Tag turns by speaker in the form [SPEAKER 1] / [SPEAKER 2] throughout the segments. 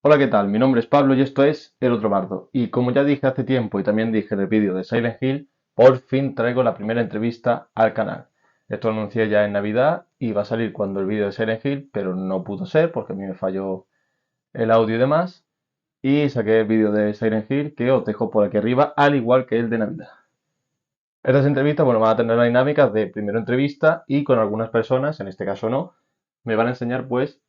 [SPEAKER 1] Hola, ¿qué tal? Mi nombre es Pablo y esto es El Otro Bardo. Y como ya dije hace tiempo y también dije en el vídeo de Silent Hill, por fin traigo la primera entrevista al canal. Esto lo anuncié ya en Navidad y va a salir cuando el vídeo de Silent Hill, pero no pudo ser porque a mí me falló el audio y demás. Y saqué el vídeo de Silent Hill que os dejo por aquí arriba, al igual que el de Navidad. Estas entrevistas, bueno, van a tener la dinámica de primero entrevista y con algunas personas, en este caso no, me van a enseñar pues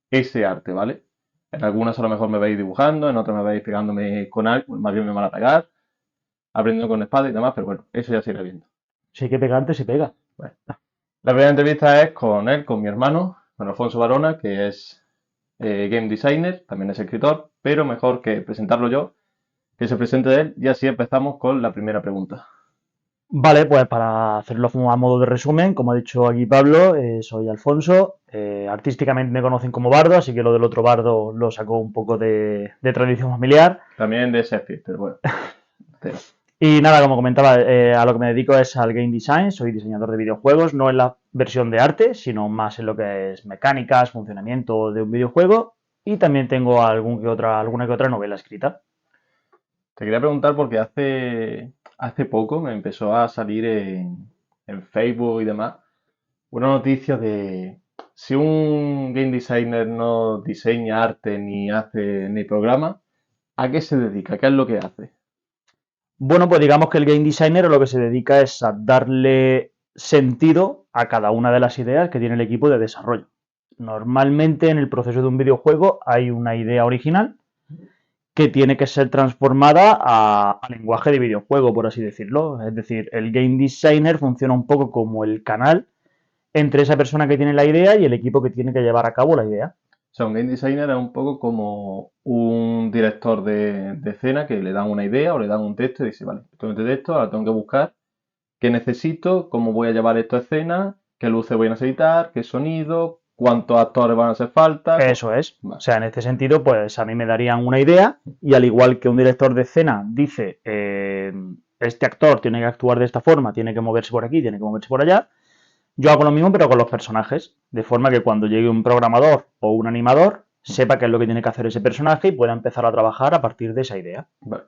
[SPEAKER 1] ese arte, ¿vale? En algunas a lo mejor me veis dibujando, en otras me veis pegándome con algo, más bien me van a pegar, aprendiendo con espada y demás, pero bueno, eso ya se irá viendo.
[SPEAKER 2] Si hay que pegarte, se pega.
[SPEAKER 1] Bueno, la primera entrevista es con él, con mi hermano, con Alfonso Barona, que es game designer, también es escritor, pero mejor que presentarlo yo, que se presente él y así empezamos con la primera pregunta.
[SPEAKER 2] Vale, pues para hacerlo a modo de resumen, como ha dicho aquí Pablo, soy Alfonso. Artísticamente me conocen como Bardo, así que lo del otro Bardo lo sacó un poco de tradición familiar.
[SPEAKER 1] También de Sheffield, pero bueno, tela.
[SPEAKER 2] Y nada, como comentaba, a lo que me dedico es al game design, soy diseñador de videojuegos, no en la versión de arte, sino más en lo que es mecánicas, funcionamiento de un videojuego. Y también tengo alguna que otra novela escrita.
[SPEAKER 1] Te quería preguntar porque hace poco me empezó a salir en Facebook y demás una noticia de si un game designer no diseña arte ni hace ni programa, ¿a qué se dedica? ¿Qué es lo que hace?
[SPEAKER 2] Bueno, pues digamos que el game designer a lo que se dedica es a darle sentido a cada una de las ideas que tiene el equipo de desarrollo. Normalmente en el proceso de un videojuego hay una idea original que tiene que ser transformada a lenguaje de videojuego, por así decirlo. Es decir, el game designer funciona un poco como el canal entre esa persona que tiene la idea y el equipo que tiene que llevar a cabo la idea.
[SPEAKER 1] O sea, un game designer es un poco como un director de escena que le dan una idea o le dan un texto y dice, vale, tengo este texto, ahora tengo que buscar qué necesito, cómo voy a llevar esto a escena, qué luces voy a necesitar, qué sonido, cuántos actores van a hacer falta.
[SPEAKER 2] Eso es. O
[SPEAKER 1] Vale.
[SPEAKER 2] sea, en este sentido, pues a mí me darían una idea y al igual que un director de escena dice, este actor tiene que actuar de esta forma, tiene que moverse por aquí, tiene que moverse por allá, yo hago lo mismo pero con los personajes, de forma que cuando llegue un programador o un animador, sepa qué es lo que tiene que hacer ese personaje y pueda empezar a trabajar a partir de esa idea.
[SPEAKER 1] Vale.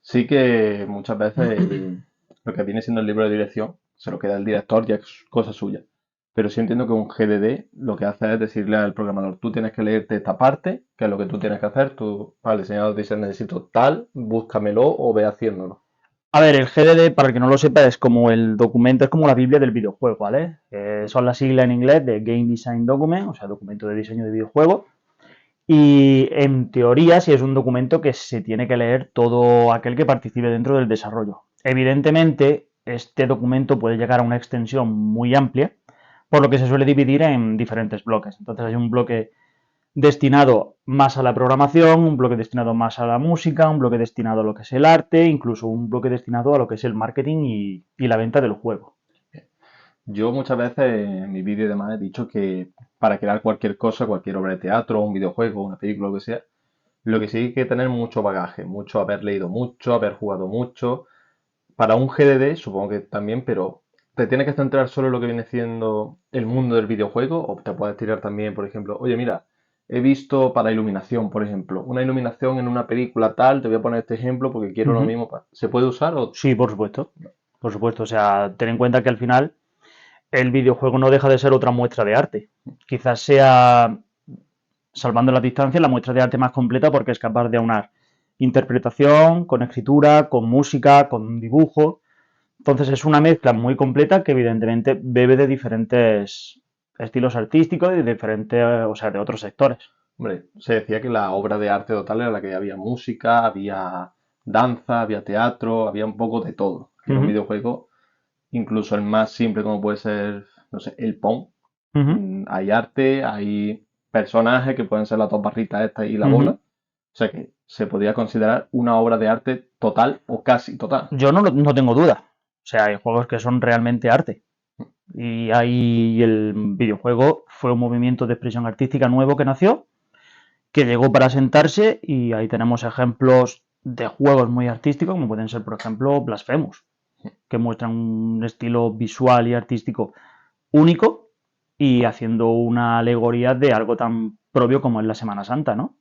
[SPEAKER 1] Sí que muchas veces lo que viene siendo el libro de dirección se lo queda el director, ya es cosa suya. Pero sí entiendo que un GDD lo que hace es decirle al programador, tú tienes que leerte esta parte, que es lo que tú tienes que hacer, tú, al diseñador dice, necesito tal, búscamelo o ve haciéndolo.
[SPEAKER 2] A ver, el GDD, para el que no lo sepa, es como el documento, es como la Biblia del videojuego, ¿vale? Son las siglas en inglés de Game Design Document, o sea, documento de diseño de videojuego. Y en teoría, sí es un documento que se tiene que leer todo aquel que participe dentro del desarrollo. Evidentemente, este documento puede llegar a una extensión muy amplia, por lo que se suele dividir en diferentes bloques. Entonces hay un bloque destinado más a la programación, un bloque destinado más a la música, un bloque destinado a lo que es el arte, incluso un bloque destinado a lo que es el marketing y la venta del juego.
[SPEAKER 1] Yo muchas veces en mi vídeo y demás he dicho que para crear cualquier cosa, cualquier obra de teatro, un videojuego, una película, lo que sea, lo que sí hay que tener mucho bagaje, mucho haber leído mucho, haber jugado mucho. Para un GDD, supongo que también, pero ¿te tienes que centrar solo en lo que viene siendo el mundo del videojuego? ¿O te puedes tirar también, por ejemplo, oye, mira, he visto para iluminación, por ejemplo, una iluminación en una película tal, te voy a poner este ejemplo porque quiero
[SPEAKER 2] Uh
[SPEAKER 1] lo
[SPEAKER 2] -huh.
[SPEAKER 1] mismo. ¿Se puede usar o...?
[SPEAKER 2] Sí, por supuesto. Por supuesto. O sea, ten en cuenta que al final el videojuego no deja de ser otra muestra de arte. Quizás sea, salvando las distancias, la muestra de arte más completa porque es capaz de aunar interpretación con escritura, con música, con dibujo. Entonces es una mezcla muy completa que evidentemente bebe de diferentes estilos artísticos y de diferentes, o sea, de otros sectores.
[SPEAKER 1] Hombre, se decía que la obra de arte total era la que había música, había danza, había teatro, había un poco de todo. Que
[SPEAKER 2] Uh
[SPEAKER 1] en un
[SPEAKER 2] -huh,
[SPEAKER 1] videojuego, incluso el más simple como puede ser, no sé, el Pong,
[SPEAKER 2] uh -huh,
[SPEAKER 1] hay arte, hay personajes que pueden ser las dos barritas estas y la
[SPEAKER 2] uh
[SPEAKER 1] bola.
[SPEAKER 2] -huh.
[SPEAKER 1] O sea que se podría considerar una obra de arte total o casi total.
[SPEAKER 2] Yo no tengo duda. O sea, hay juegos que son realmente arte. Y ahí el videojuego fue un movimiento de expresión artística nuevo que nació, que llegó para sentarse y ahí tenemos ejemplos de juegos muy artísticos, como pueden ser, por ejemplo, Blasphemous, que muestran un estilo visual y artístico único y haciendo una alegoría de algo tan propio como es la Semana Santa, ¿no?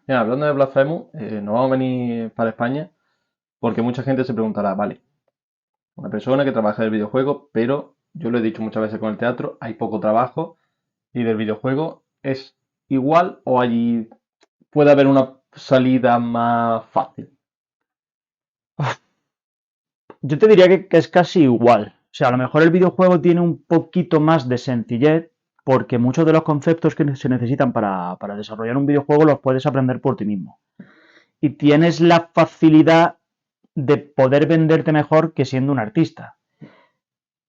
[SPEAKER 1] Mira, hablando de Blasphemous, nos vamos a venir para España porque mucha gente se preguntará, vale, una persona que trabaja del videojuego, pero yo lo he dicho muchas veces con el teatro, hay poco trabajo y del videojuego es igual o allí puede haber una salida más fácil.
[SPEAKER 2] Yo te diría que es casi igual. O sea, a lo mejor el videojuego tiene un poquito más de sencillez porque muchos de los conceptos que se necesitan para desarrollar un videojuego los puedes aprender por ti mismo. Y tienes la facilidad de poder venderte mejor que siendo un artista.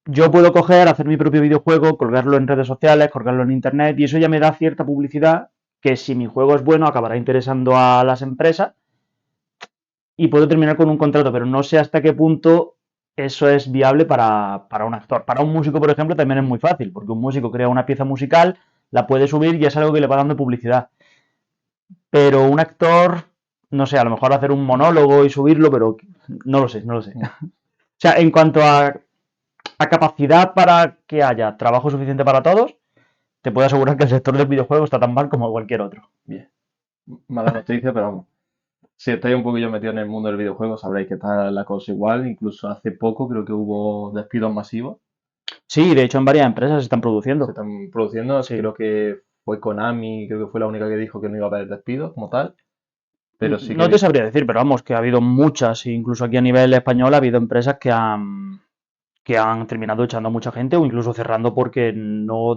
[SPEAKER 2] Yo puedo coger, hacer mi propio videojuego, colgarlo en redes sociales, colgarlo en internet y eso ya me da cierta publicidad que si mi juego es bueno acabará interesando a las empresas y puedo terminar con un contrato, pero no sé hasta qué punto eso es viable para un actor. Para un músico, por ejemplo, también es muy fácil, porque un músico crea una pieza musical, la puede subir y es algo que le va dando publicidad. Pero un actor, no sé, a lo mejor hacer un monólogo y subirlo, pero no lo sé, no lo sé.
[SPEAKER 1] Mm.
[SPEAKER 2] O sea, en cuanto a capacidad para que haya trabajo suficiente para todos, te puedo asegurar que el sector del videojuego está tan mal como cualquier otro.
[SPEAKER 1] Bien, mala noticia, pero vamos. Si estáis un poquillo metidos en el mundo del videojuego, sabréis que está la cosa igual. Incluso hace poco creo que hubo despidos masivos.
[SPEAKER 2] Sí, de hecho en varias empresas se están
[SPEAKER 1] Se
[SPEAKER 2] produciendo.
[SPEAKER 1] están produciendo.
[SPEAKER 2] Sí.
[SPEAKER 1] Creo que fue Konami, creo que fue la única que dijo que no iba a haber despidos como tal. Pero sí que he
[SPEAKER 2] No te
[SPEAKER 1] visto.
[SPEAKER 2] sabría decir, pero vamos, que ha habido muchas, incluso aquí a nivel español ha habido empresas que han terminado echando a mucha gente o incluso cerrando porque no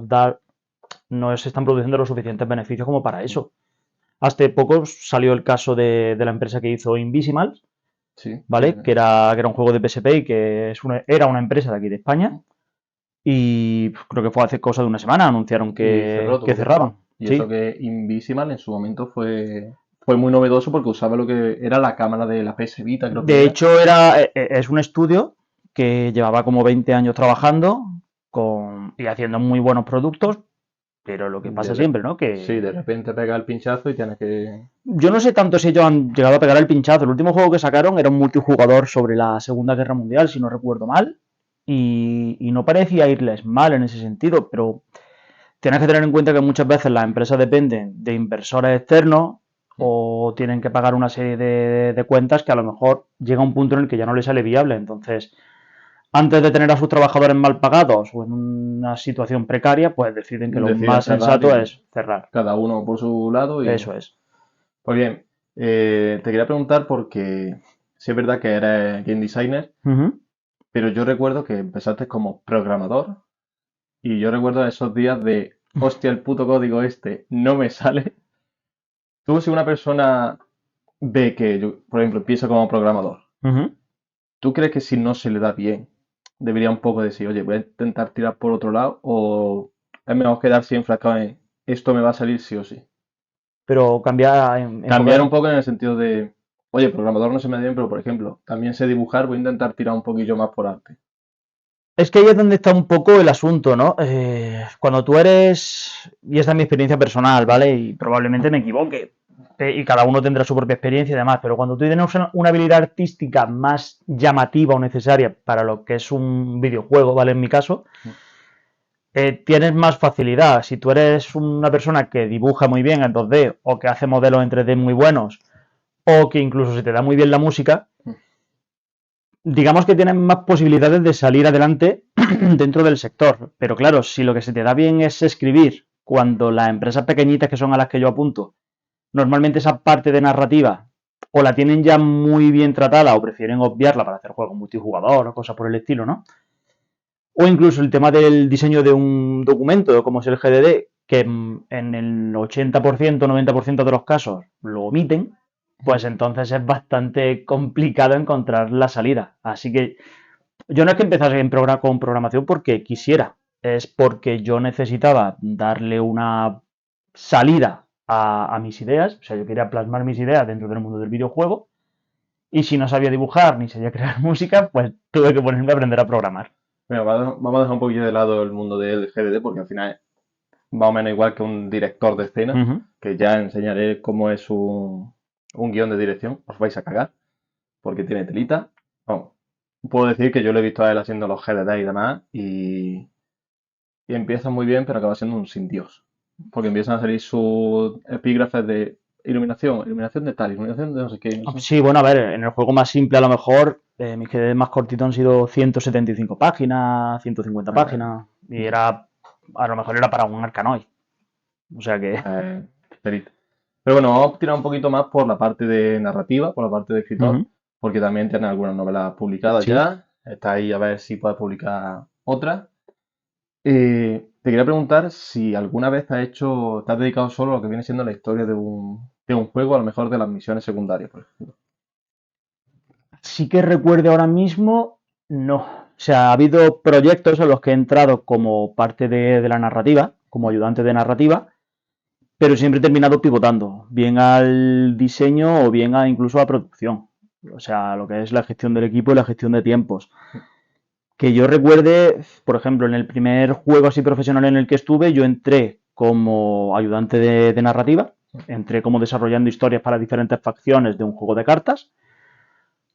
[SPEAKER 2] se están produciendo los suficientes beneficios como para eso. Hace poco salió el caso de la empresa que hizo Invisimals,
[SPEAKER 1] Sí,
[SPEAKER 2] ¿vale? Que era un juego de PSP y que era una empresa de aquí de España. Y creo que fue hace cosa de una semana, anunciaron
[SPEAKER 1] y cerró,
[SPEAKER 2] que
[SPEAKER 1] tuvo que cerrar.
[SPEAKER 2] cerraban.
[SPEAKER 1] Y eso
[SPEAKER 2] Sí.
[SPEAKER 1] que Invisimal en su momento fue muy novedoso porque usaba lo que era la cámara de la PS Vita, creo que
[SPEAKER 2] De
[SPEAKER 1] era.
[SPEAKER 2] hecho, es un estudio que llevaba como 20 años trabajando y haciendo muy buenos productos, pero lo que
[SPEAKER 1] De
[SPEAKER 2] pasa
[SPEAKER 1] re-
[SPEAKER 2] siempre, ¿no?
[SPEAKER 1] sí, de
[SPEAKER 2] Que
[SPEAKER 1] repente pega el pinchazo y tienes que.
[SPEAKER 2] yo no sé tanto si ellos han llegado a pegar el pinchazo. El último juego que sacaron era un multijugador sobre la Segunda Guerra Mundial, si no recuerdo mal, y no parecía irles mal en ese sentido, pero tienes que tener en cuenta que muchas veces las empresas dependen de inversores externos o tienen que pagar una serie de cuentas que a lo mejor llega un punto en el que ya no les sale viable. Entonces, antes de tener a sus trabajadores mal pagados o en una situación precaria, pues deciden que lo
[SPEAKER 1] Deciden
[SPEAKER 2] más
[SPEAKER 1] cerrar
[SPEAKER 2] sensato
[SPEAKER 1] y
[SPEAKER 2] es cerrar.
[SPEAKER 1] cada uno por su lado y.
[SPEAKER 2] Eso es.
[SPEAKER 1] Pues bien, te quería preguntar porque sí es verdad que eres game designer,
[SPEAKER 2] Ujú.
[SPEAKER 1] pero yo recuerdo que empezaste como programador y yo recuerdo esos días de, hostia, el puto código este no me sale. Tú, si una persona ve que yo, por ejemplo, empieza como programador,
[SPEAKER 2] Ujú.
[SPEAKER 1] ¿tú crees que si no se le da bien, debería un poco decir, oye, voy a intentar tirar por otro lado o es mejor quedarse enfrascado en esto me va a salir sí o sí?
[SPEAKER 2] Pero cambia,
[SPEAKER 1] Cambiar un
[SPEAKER 2] enfocar.
[SPEAKER 1] poco en el sentido de, oye, programador no se me da bien, pero por ejemplo, también sé dibujar, voy a intentar tirar un poquillo más por arte.
[SPEAKER 2] Es que ahí es donde está un poco el asunto, ¿no? Cuando tú eres, y esta es mi experiencia personal, ¿vale? Y probablemente me equivoque, y cada uno tendrá su propia experiencia y demás, pero cuando tú tienes una habilidad artística más llamativa o necesaria para lo que es un videojuego, ¿vale? En mi caso, tienes más facilidad. Si tú eres una persona que dibuja muy bien en 2D o que hace modelos en 3D muy buenos o que incluso se te da muy bien la música, digamos que tienes más posibilidades de salir adelante dentro del sector. Pero claro, si lo que se te da bien es escribir, cuando las empresas pequeñitas que son a las que yo apunto, normalmente esa parte de narrativa o la tienen ya muy bien tratada o prefieren obviarla para hacer juegos multijugador o cosas por el estilo, ¿no? O incluso el tema del diseño de un documento, como es el GDD, que en el 80%, 90% de los casos lo omiten, pues entonces es bastante complicado encontrar la salida. Así que yo no es que empezase con programación porque quisiera, es porque yo necesitaba darle una salida a mis ideas, o sea, yo quería plasmar mis ideas dentro del mundo del videojuego, y si no sabía dibujar ni sabía crear música, pues tuve que ponerme a aprender a programar.
[SPEAKER 1] Mira, vamos a dejar un poquillo de lado el mundo del GDD porque al final es más o menos igual que un director de escena,
[SPEAKER 2] Ujú.
[SPEAKER 1] que ya enseñaré cómo es un guión de dirección, os vais a cagar, porque tiene telita. Vamos, puedo decir que yo lo he visto a él haciendo los GDD y demás y empieza muy bien, pero acaba siendo un sin Dios. Porque empiezan a salir sus epígrafes de iluminación de tal, iluminación de no sé qué. No sé.
[SPEAKER 2] Sí, bueno, a ver, en el juego más simple a lo mejor, mis que más cortitos han sido 175 páginas, 150 páginas, y a lo mejor era para un Arkanoid. O sea que...
[SPEAKER 1] Perito. Pero bueno, vamos a tirar un poquito más por la parte de narrativa, por la parte de escritor,
[SPEAKER 2] Ujú,
[SPEAKER 1] porque también tiene algunas novelas publicadas
[SPEAKER 2] sí.
[SPEAKER 1] ya. Está ahí a ver si puede publicar otras. Te quería preguntar si alguna vez te has dedicado solo a lo que viene siendo la historia de un juego, a lo mejor de las misiones secundarias, por ejemplo.
[SPEAKER 2] Sí que recuerde ahora mismo, no. O sea, ha habido proyectos en los que he entrado como parte de la narrativa, como ayudante de narrativa, pero siempre he terminado pivotando, bien al diseño o bien incluso a producción. O sea, lo que es la gestión del equipo y la gestión de tiempos. Que yo recuerde, por ejemplo, en el primer juego así profesional en el que estuve, yo entré como ayudante de narrativa, entré como desarrollando historias para diferentes facciones de un juego de cartas.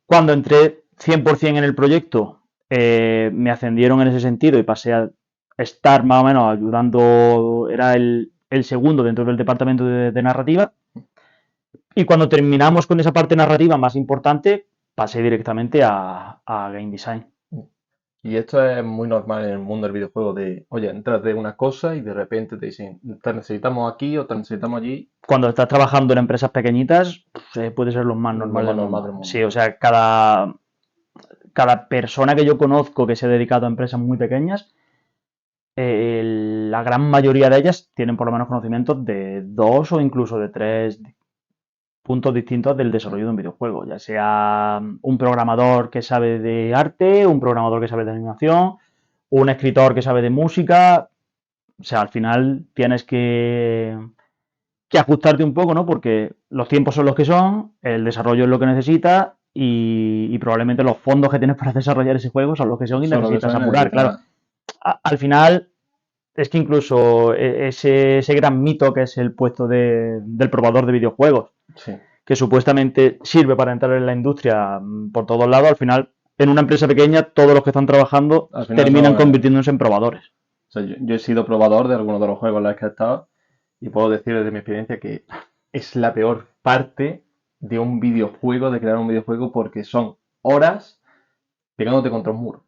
[SPEAKER 2] Cuando entré 100% en el proyecto, me ascendieron en ese sentido y pasé a estar más o menos ayudando, era el segundo dentro del departamento de narrativa. Y cuando terminamos con esa parte narrativa más importante, pasé directamente a Game Design.
[SPEAKER 1] Y esto es muy normal en el mundo del videojuego de, oye, entras de una cosa y de repente te dicen, te necesitamos aquí o te necesitamos allí,
[SPEAKER 2] Cuando estás trabajando en empresas pequeñitas, puede ser lo más
[SPEAKER 1] lo
[SPEAKER 2] normal
[SPEAKER 1] más
[SPEAKER 2] del
[SPEAKER 1] normal del
[SPEAKER 2] mundo.
[SPEAKER 1] mundo.
[SPEAKER 2] Sí, o sea, cada persona que yo conozco que se ha dedicado a empresas muy pequeñas, la gran mayoría de ellas tienen por lo menos conocimientos de dos o incluso de tres puntos distintos del desarrollo de un videojuego, ya sea un programador que sabe de arte, un programador que sabe de animación, un escritor que sabe de música. O sea, al final tienes que ajustarte un poco, ¿no? Porque los tiempos son los que son, el desarrollo es lo que necesitas y probablemente los fondos que tienes para desarrollar ese juego son los que son y
[SPEAKER 1] Solo que
[SPEAKER 2] necesitas
[SPEAKER 1] eso
[SPEAKER 2] apurar, claro.
[SPEAKER 1] necesita,
[SPEAKER 2] Al final es que incluso ese gran mito que es el puesto del probador de videojuegos,
[SPEAKER 1] sí.
[SPEAKER 2] que supuestamente sirve para entrar en la industria por todos lados, al final en una empresa pequeña todos los que están trabajando
[SPEAKER 1] Al final
[SPEAKER 2] terminan
[SPEAKER 1] son,
[SPEAKER 2] convirtiéndose en probadores.
[SPEAKER 1] o sea, yo he sido probador de algunos de los juegos en los que he estado y puedo decir desde mi experiencia que es la peor parte de un videojuego, de crear un videojuego, porque son horas pegándote contra un muro.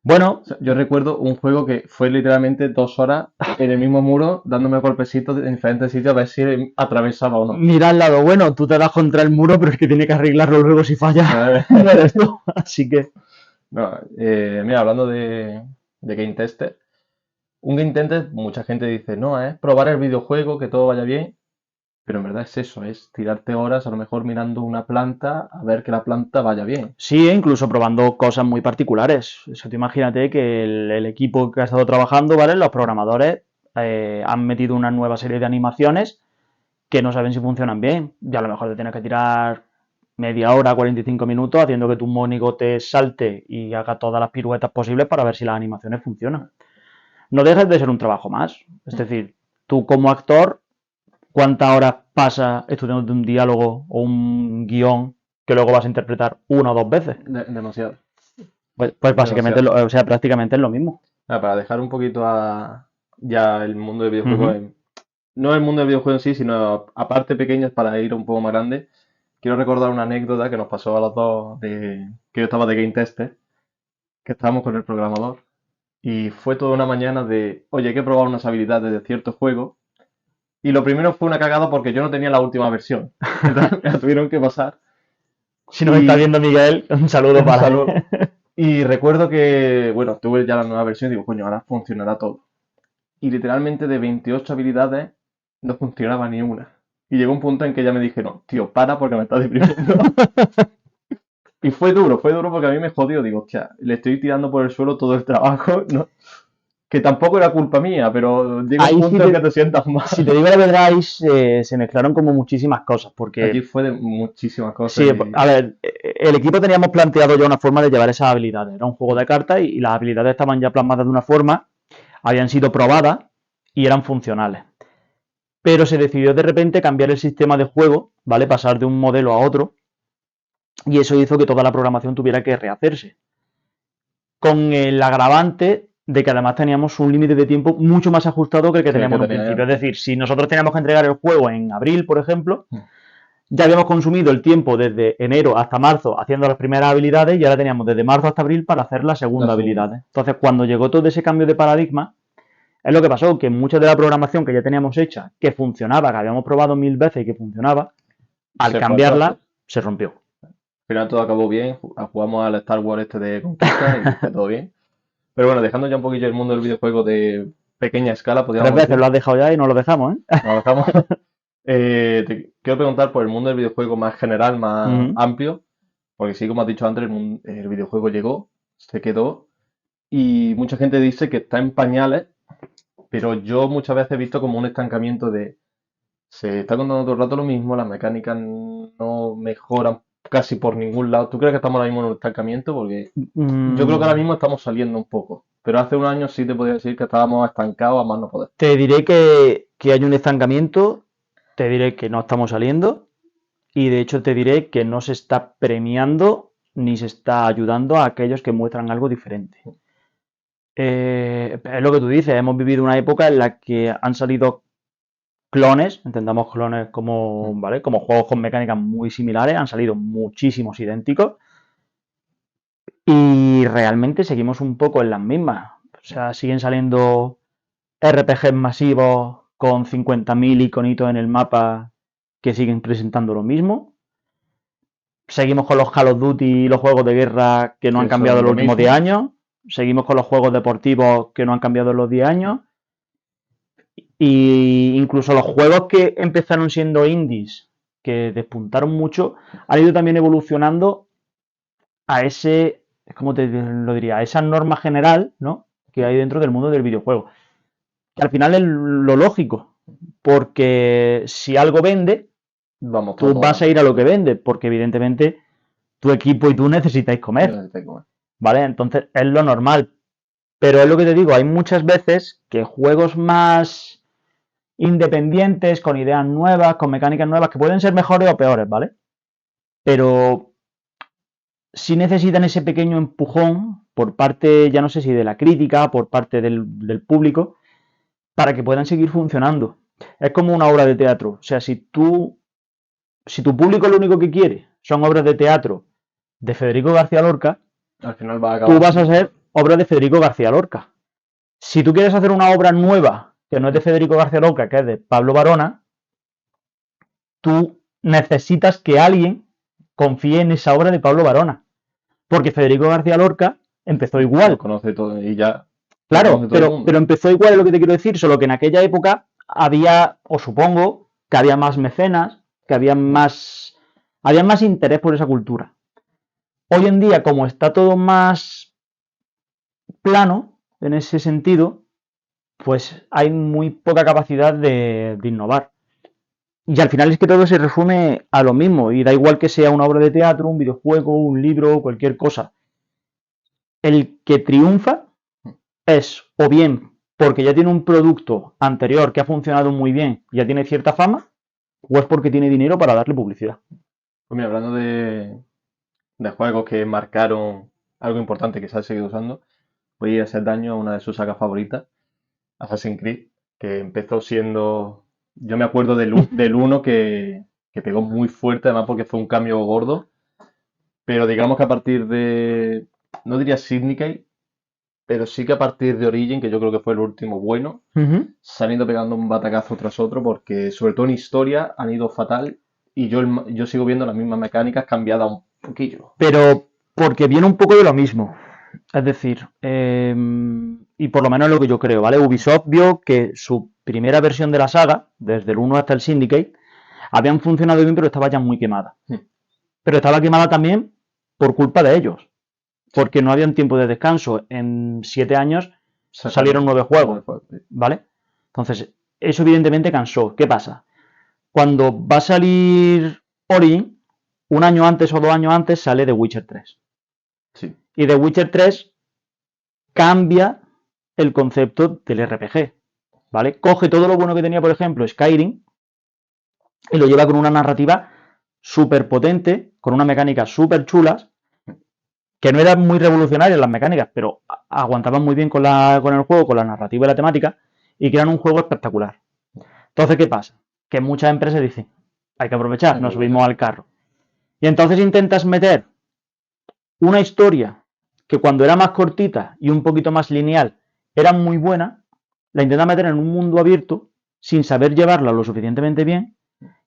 [SPEAKER 2] Bueno,
[SPEAKER 1] O sea, yo recuerdo un juego que fue literalmente 2 horas en el mismo muro, dándome golpecitos en diferentes sitios a ver si atravesaba o no.
[SPEAKER 2] mira al lado bueno, tú te das contra el muro, pero es que tiene que arreglarlo luego si falla.
[SPEAKER 1] Eh,
[SPEAKER 2] No eres tú. Así que,
[SPEAKER 1] no, mira, hablando de Game Tester, un Game Tester, mucha gente dice, no, es probar el videojuego, que todo vaya bien, pero en verdad es eso, es tirarte horas a lo mejor mirando una planta a ver que la planta vaya bien.
[SPEAKER 2] sí, incluso probando cosas muy particulares. Eso te imagínate que el equipo que ha estado trabajando, ¿vale? Los programadores han metido una nueva serie de animaciones que no saben si funcionan bien. Y a lo mejor te tienes que tirar media hora, 45 minutos haciendo que tu monigote salte y haga todas las piruetas posibles para ver si las animaciones funcionan. No dejes de ser un trabajo más. Es decir, tú como actor, ¿cuántas horas pasas estudiando un diálogo o un guión que luego vas a interpretar una o dos veces?
[SPEAKER 1] Demasiado,
[SPEAKER 2] Pues básicamente,
[SPEAKER 1] demasiado.
[SPEAKER 2] o sea, prácticamente es lo mismo.
[SPEAKER 1] Para dejar un poquito ya el mundo del
[SPEAKER 2] Uh
[SPEAKER 1] videojuego,
[SPEAKER 2] -huh.
[SPEAKER 1] no el mundo del videojuego en sí, sino aparte pequeñas para ir un poco más grande, quiero recordar una anécdota que nos pasó a los dos, que yo estaba de Game Tester, que estábamos con el programador, y fue toda una mañana de, oye, hay que probar unas habilidades de cierto juego, y lo primero fue una cagada porque yo no tenía la última versión, entonces me la tuvieron que pasar,
[SPEAKER 2] Si nos está
[SPEAKER 1] y
[SPEAKER 2] viendo Miguel, un saludo
[SPEAKER 1] un
[SPEAKER 2] para
[SPEAKER 1] saludo.
[SPEAKER 2] él.
[SPEAKER 1] Y recuerdo que, bueno, tuve ya la nueva versión y digo, coño, ahora funcionará todo. Y literalmente de 28 habilidades no funcionaba ni una. Y llegó un punto en que ya me dije, no, tío, para porque me está deprimiendo. Y fue duro porque a mí me jodió. Digo, hostia, le estoy tirando por el suelo todo el trabajo, ¿no? Que tampoco era culpa mía, pero llega un
[SPEAKER 2] Ahí
[SPEAKER 1] punto en que te sientas mal.
[SPEAKER 2] si te digo la verdad, ahí se mezclaron como muchísimas cosas,
[SPEAKER 1] Allí
[SPEAKER 2] porque
[SPEAKER 1] fue de muchísimas cosas
[SPEAKER 2] sí,
[SPEAKER 1] y
[SPEAKER 2] a ver, el equipo teníamos planteado ya una forma de llevar esas habilidades. Era un juego de cartas y las habilidades estaban ya plasmadas de una forma, habían sido probadas y eran funcionales. Pero se decidió de repente cambiar el sistema de juego, ¿vale? Pasar de un modelo a otro, y eso hizo que toda la programación tuviera que rehacerse. Con el agravante de que además teníamos un límite de tiempo mucho más ajustado que el que
[SPEAKER 1] Sí,
[SPEAKER 2] teníamos en
[SPEAKER 1] que
[SPEAKER 2] un
[SPEAKER 1] tenía
[SPEAKER 2] principio.
[SPEAKER 1] ya.
[SPEAKER 2] Es decir, si nosotros teníamos que entregar el juego en abril, por ejemplo,
[SPEAKER 1] Mm.
[SPEAKER 2] ya habíamos consumido el tiempo desde enero hasta marzo haciendo las primeras habilidades y ahora teníamos desde marzo hasta abril para hacer la segunda
[SPEAKER 1] La segunda.
[SPEAKER 2] habilidad. Entonces, cuando llegó todo ese cambio de paradigma, es lo que pasó, que mucha de la programación que ya teníamos hecha, que funcionaba, que habíamos probado 1000 veces y que funcionaba, al
[SPEAKER 1] Se fue al traste.
[SPEAKER 2] cambiarla, se rompió.
[SPEAKER 1] Al final todo acabó bien. Jugamos al Star Wars este de Conquista y fue todo bien. Pero bueno, dejando ya un poquillo el mundo del videojuego de pequeña escala,
[SPEAKER 2] 3
[SPEAKER 1] podríamos
[SPEAKER 2] veces
[SPEAKER 1] decir.
[SPEAKER 2] lo has dejado ya y no lo dejamos, ¿eh?
[SPEAKER 1] Nos dejamos. Te quiero preguntar por el mundo del videojuego más general, más
[SPEAKER 2] Ujú.
[SPEAKER 1] amplio, porque sí, como has dicho antes, el videojuego llegó, se quedó, y mucha gente dice que está en pañales, pero yo muchas veces he visto como un estancamiento de, se está contando todo el rato lo mismo, las mecánicas no mejoran casi por ningún lado. ¿Tú crees que estamos ahora mismo en un estancamiento? Porque yo creo que ahora
[SPEAKER 2] Mm,
[SPEAKER 1] mismo estamos saliendo un poco, pero hace un año sí te podría decir que estábamos estancados a más no poder.
[SPEAKER 2] Te diré que hay un estancamiento, te diré que no estamos saliendo y de hecho te diré que no se está premiando ni se está ayudando a aquellos que muestran algo diferente. Es lo que tú dices, hemos vivido una época en la que han salido clones, entendamos clones como, ¿vale? Como juegos con mecánicas muy similares, han salido muchísimos idénticos y realmente seguimos un poco en las mismas. O sea, siguen saliendo RPGs masivos con 50.000 iconitos en el mapa que siguen presentando lo mismo. Seguimos con los Call of Duty y los juegos de guerra que no han
[SPEAKER 1] Que
[SPEAKER 2] cambiado en
[SPEAKER 1] son
[SPEAKER 2] los
[SPEAKER 1] lo
[SPEAKER 2] últimos 10
[SPEAKER 1] mismo.
[SPEAKER 2] años. Seguimos con los juegos deportivos que no han cambiado en los 10 años. Y incluso los juegos que empezaron siendo indies, que despuntaron mucho, han ido también evolucionando a ese, ¿cómo te lo diría? A esa norma general, ¿no? Que hay dentro del mundo del videojuego. Que al final es lo lógico, porque si algo vende,
[SPEAKER 1] Vamos
[SPEAKER 2] tú
[SPEAKER 1] todos
[SPEAKER 2] vas a ir a lo que vende, porque evidentemente tu equipo y tú necesitáis comer,
[SPEAKER 1] a...
[SPEAKER 2] ¿vale? Entonces es lo normal. Pero es lo que te digo, hay muchas veces que juegos más independientes, con ideas nuevas, con mecánicas nuevas, que pueden ser mejores o peores, ¿vale? Pero sí necesitan ese pequeño empujón por parte, ya no sé si de la crítica, por parte del público, para que puedan seguir funcionando. Es como una obra de teatro. O sea, si tu público lo único que quiere son obras de teatro de Federico García Lorca,
[SPEAKER 1] Al final va a
[SPEAKER 2] tú
[SPEAKER 1] acabar
[SPEAKER 2] vas a
[SPEAKER 1] siendo.
[SPEAKER 2] ser obra de Federico García Lorca. Si tú quieres hacer una obra nueva, que no es de Federico García Lorca, que es de Pablo Barona, tú necesitas que alguien confíe en esa obra de Pablo Barona. Porque Federico García Lorca empezó
[SPEAKER 1] Lo
[SPEAKER 2] igual.
[SPEAKER 1] conoce todo y ya lo conoce
[SPEAKER 2] Claro,
[SPEAKER 1] todo el
[SPEAKER 2] pero
[SPEAKER 1] mundo.
[SPEAKER 2] empezó igual, es lo que te quiero decir, solo que en aquella época había, o supongo, que había más mecenas, que había más interés por esa cultura. Hoy en día, como está todo más plano, en ese sentido, pues hay muy poca capacidad de innovar. Y al final es que todo se resume a lo mismo, y da igual que sea una obra de teatro, un videojuego, un libro, cualquier cosa. El que triunfa es o bien porque ya tiene un producto anterior que ha funcionado muy bien y ya tiene cierta fama, o es porque tiene dinero para darle publicidad.
[SPEAKER 1] Pues mira, hablando de juegos que marcaron algo importante que se ha seguido usando, voy a hacer daño a una de sus sagas favoritas, Assassin's Creed, que empezó siendo. Yo me acuerdo del uno que pegó muy fuerte, además porque fue un cambio gordo, pero digamos que a partir de. No diría Syndicate, pero sí que a partir de Origin, que yo creo que fue el último bueno,
[SPEAKER 2] Uh -huh.
[SPEAKER 1] se han ido pegando un batacazo tras otro porque, sobre todo en historia, han ido fatal y yo sigo viendo las mismas mecánicas cambiadas un poquillo.
[SPEAKER 2] Pero porque viene un poco de lo mismo. Es decir, y por lo menos es lo que yo creo, ¿vale? Ubisoft vio que su primera versión de la saga, desde el 1 hasta el Syndicate, habían funcionado bien, pero estaba ya muy quemada. Pero estaba quemada también por culpa de ellos, porque no habían tiempo de descanso. En 7 años salieron
[SPEAKER 1] Sacaron
[SPEAKER 2] 9
[SPEAKER 1] nueve
[SPEAKER 2] juegos,
[SPEAKER 1] juegos.
[SPEAKER 2] ¿vale? Entonces, eso evidentemente cansó. ¿Qué pasa? Cuando va a salir Origin, un año antes o 2 años antes sale The Witcher 3.
[SPEAKER 1] Sí.
[SPEAKER 2] Y The Witcher 3 cambia el concepto del RPG, ¿vale? Coge todo lo bueno que tenía, por ejemplo, Skyrim y lo lleva con una narrativa súper potente, con una mecánica súper chulas, que no eran muy revolucionarias las mecánicas, pero aguantaban muy bien con el juego, con la narrativa y la temática, y que eran un juego espectacular. Entonces, ¿qué pasa? Que muchas empresas dicen, hay que aprovechar, nos subimos al carro. Y entonces intentas meter una historia que cuando era más cortita y un poquito más lineal era muy buena, la intentas meter en un mundo abierto sin saber llevarla lo suficientemente bien.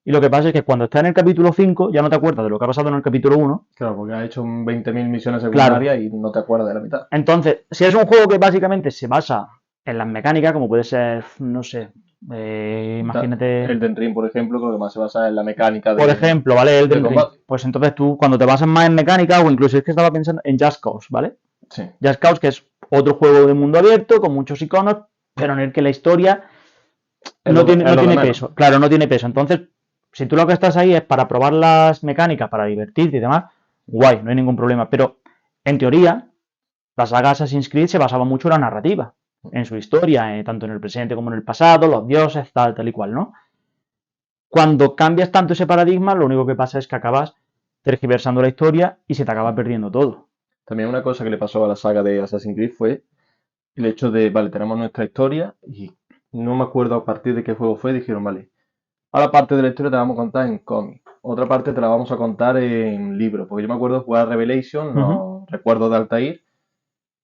[SPEAKER 2] Y lo que pasa es que cuando está en el capítulo 5 ya no te acuerdas de lo que ha pasado en el capítulo 1.
[SPEAKER 1] Claro, porque has hecho 20.000 misiones secundarias
[SPEAKER 2] Claro.
[SPEAKER 1] y no te acuerdas de la mitad.
[SPEAKER 2] Entonces, si es un juego que básicamente se basa en las mecánicas, como puede ser, no sé, imagínate,
[SPEAKER 1] Elden Ring, por ejemplo, creo que más se basa en la mecánica
[SPEAKER 2] por ejemplo, ¿vale? Elden Ring.
[SPEAKER 1] combate.
[SPEAKER 2] Pues entonces tú, cuando te basas más en mecánica, o incluso es que estaba pensando en Just Cause, ¿vale?
[SPEAKER 1] Sí.
[SPEAKER 2] Just Cause, que es otro juego de mundo abierto, con muchos iconos, pero en el que la historia no tiene peso. Claro, no tiene peso. Entonces, si tú lo que estás ahí es para probar las mecánicas, para divertirte y demás, guay, no hay ningún problema. Pero, en teoría, la saga Assassin's Creed se basaba mucho en la narrativa, en su historia, tanto en el presente como en el pasado, los dioses, tal y cual, ¿no? Cuando cambias tanto ese paradigma, lo único que pasa es que acabas tergiversando la historia y se te acaba perdiendo todo.
[SPEAKER 1] También una cosa que le pasó a la saga de Assassin's Creed fue el hecho de, vale, tenemos nuestra historia y no me acuerdo a partir de qué juego fue, dijeron, vale, ahora parte de la historia te la vamos a contar en cómic, otra parte te la vamos a contar en libro, porque yo me acuerdo de jugar Revelation, no recuerdo de Altair,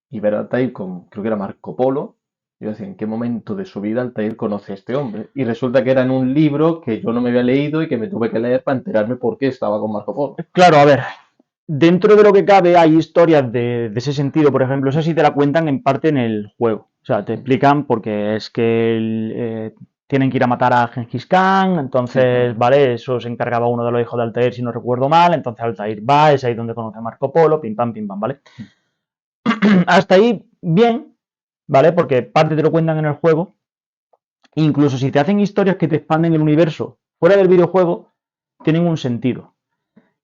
[SPEAKER 1] y ver a Altair con, creo que era Marco Polo, y yo decía, ¿en qué momento de su vida Altair conoce a este hombre? Y resulta que era en un libro que yo no me había leído y que me tuve que leer para enterarme por qué estaba con Marco Polo.
[SPEAKER 2] Claro, a ver, dentro de lo que cabe hay historias de ese sentido, por ejemplo, eso sí te la cuentan en parte en el juego. O sea, te explican porque es que tienen que ir a matar a Gengis Khan, entonces,
[SPEAKER 1] Sí.
[SPEAKER 2] vale, eso se encargaba uno de los hijos de Altair, si no recuerdo mal, entonces Altair va, es ahí donde conoce a Marco Polo, pim pam, ¿vale? Hasta ahí, bien, ¿vale? Porque parte te lo cuentan en el juego. Incluso si te hacen historias que te expanden el universo fuera del videojuego, tienen un sentido.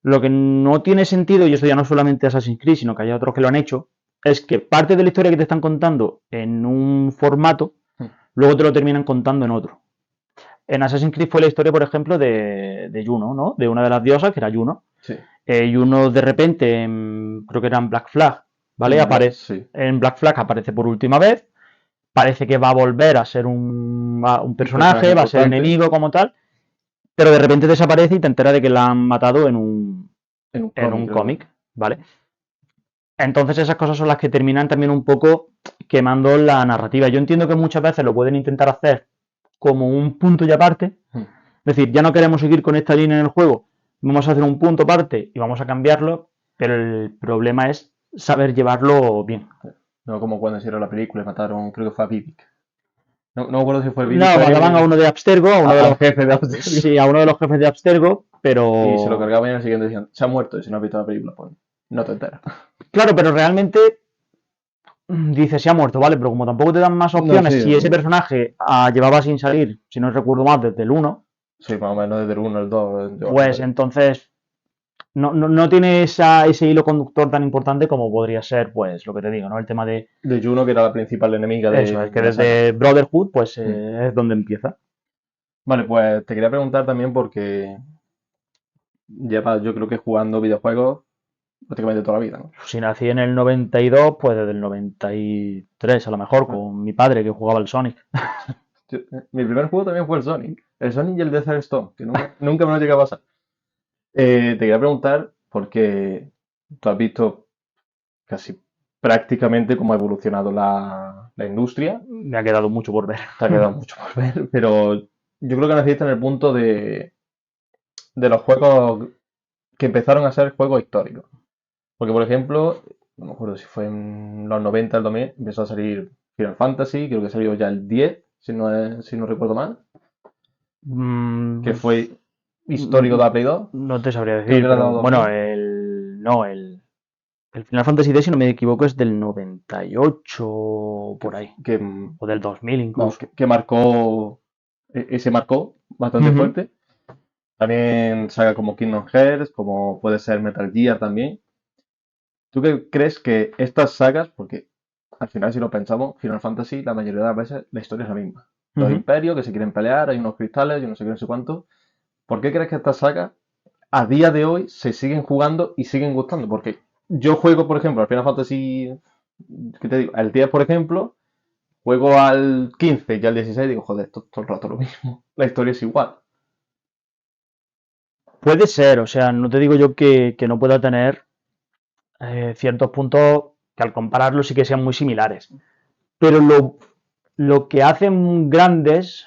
[SPEAKER 2] Lo que no tiene sentido, y esto ya no solamente Assassin's Creed, sino que hay otros que lo han hecho, es que parte de la historia que te están contando en un formato, luego te lo terminan contando en otro. En Assassin's Creed fue la historia, por ejemplo, de Juno, ¿no? De una de las diosas, que era Juno.
[SPEAKER 1] Sí.
[SPEAKER 2] Juno de repente, creo que era en Black Flag, ¿vale?
[SPEAKER 1] Sí.
[SPEAKER 2] En Black Flag aparece por última vez, parece que va a volver a ser un personaje, va a ser enemigo como tal, pero de repente desaparece y te enteras de que la han matado en un cómic, ¿vale? Entonces esas cosas son las que terminan también un poco quemando la narrativa. Yo entiendo que muchas veces lo pueden intentar hacer como un punto y aparte, es decir, ya no queremos seguir con esta línea en el juego, vamos a hacer un punto aparte y vamos a cambiarlo, pero el problema es saber llevarlo bien.
[SPEAKER 1] No como cuando hicieron la película y mataron, creo que fue a Vivic. No me acuerdo si fue Vivic.
[SPEAKER 2] No, mataban a uno de Abstergo, a uno de los
[SPEAKER 1] jefes de Abstergo.
[SPEAKER 2] Sí, a uno de los jefes de Abstergo, pero...
[SPEAKER 1] Y se lo cargaban y al siguiente decían, se ha muerto, y si no has visto la película, pues no te enteras.
[SPEAKER 2] Claro, pero realmente dice se ha muerto, ¿vale? Pero como tampoco te dan más opciones, si ese personaje llevaba sin salir, si no recuerdo mal, desde el 1.
[SPEAKER 1] Sí, más o menos desde el 1 al 2.
[SPEAKER 2] Pues entonces no tiene ese hilo conductor tan importante como podría ser, pues, lo que te digo, ¿no? El tema de
[SPEAKER 1] Juno, que era la principal enemiga de...
[SPEAKER 2] Eso, es que desde Brotherhood, pues, es donde empieza.
[SPEAKER 1] Vale, pues te quería preguntar también porque llevas, yo creo que jugando videojuegos prácticamente toda la vida, ¿no?
[SPEAKER 2] Si nací en el 92, pues desde el 93 a lo mejor, con mi padre que jugaba el Sonic.
[SPEAKER 1] Mi primer juego también fue el Sonic. El Sonic y el Desert Storm, que nunca me lo llega a pasar. Te quería preguntar porque tú has visto casi prácticamente cómo ha evolucionado la industria.
[SPEAKER 2] Me ha quedado mucho por ver.
[SPEAKER 1] Te ha quedado mucho por ver, pero yo creo que naciste en el punto de los juegos que empezaron a ser juegos históricos. Porque, por ejemplo, no me acuerdo si fue en los 90, el 2000, empezó a salir Final Fantasy, creo que salió ya el 10, si no recuerdo mal, que fue histórico de la Play 2.
[SPEAKER 2] No te sabría decir, pero, bueno, el Final Fantasy X, si no me equivoco, es del 98 por ahí, o del 2000 incluso.
[SPEAKER 1] Que marcó, ese marcó bastante fuerte. También saga como Kingdom Hearts, como puede ser Metal Gear también. ¿Tú qué crees que estas sagas, porque al final si lo pensamos, Final Fantasy la mayoría de las veces la historia es la misma? Los imperios que se quieren pelear, hay unos cristales, yo no sé qué, no sé cuánto. ¿Por qué crees que estas sagas a día de hoy se siguen jugando y siguen gustando? Porque yo juego, por ejemplo, al Final Fantasy, ¿qué te digo? El 10, por ejemplo, juego al 15 y al 16 digo, joder, esto es todo el rato lo mismo. La historia es igual.
[SPEAKER 2] Puede ser, o sea, no te digo yo que no pueda tener ciertos puntos que al compararlos sí que sean muy similares. Pero lo que hacen grandes,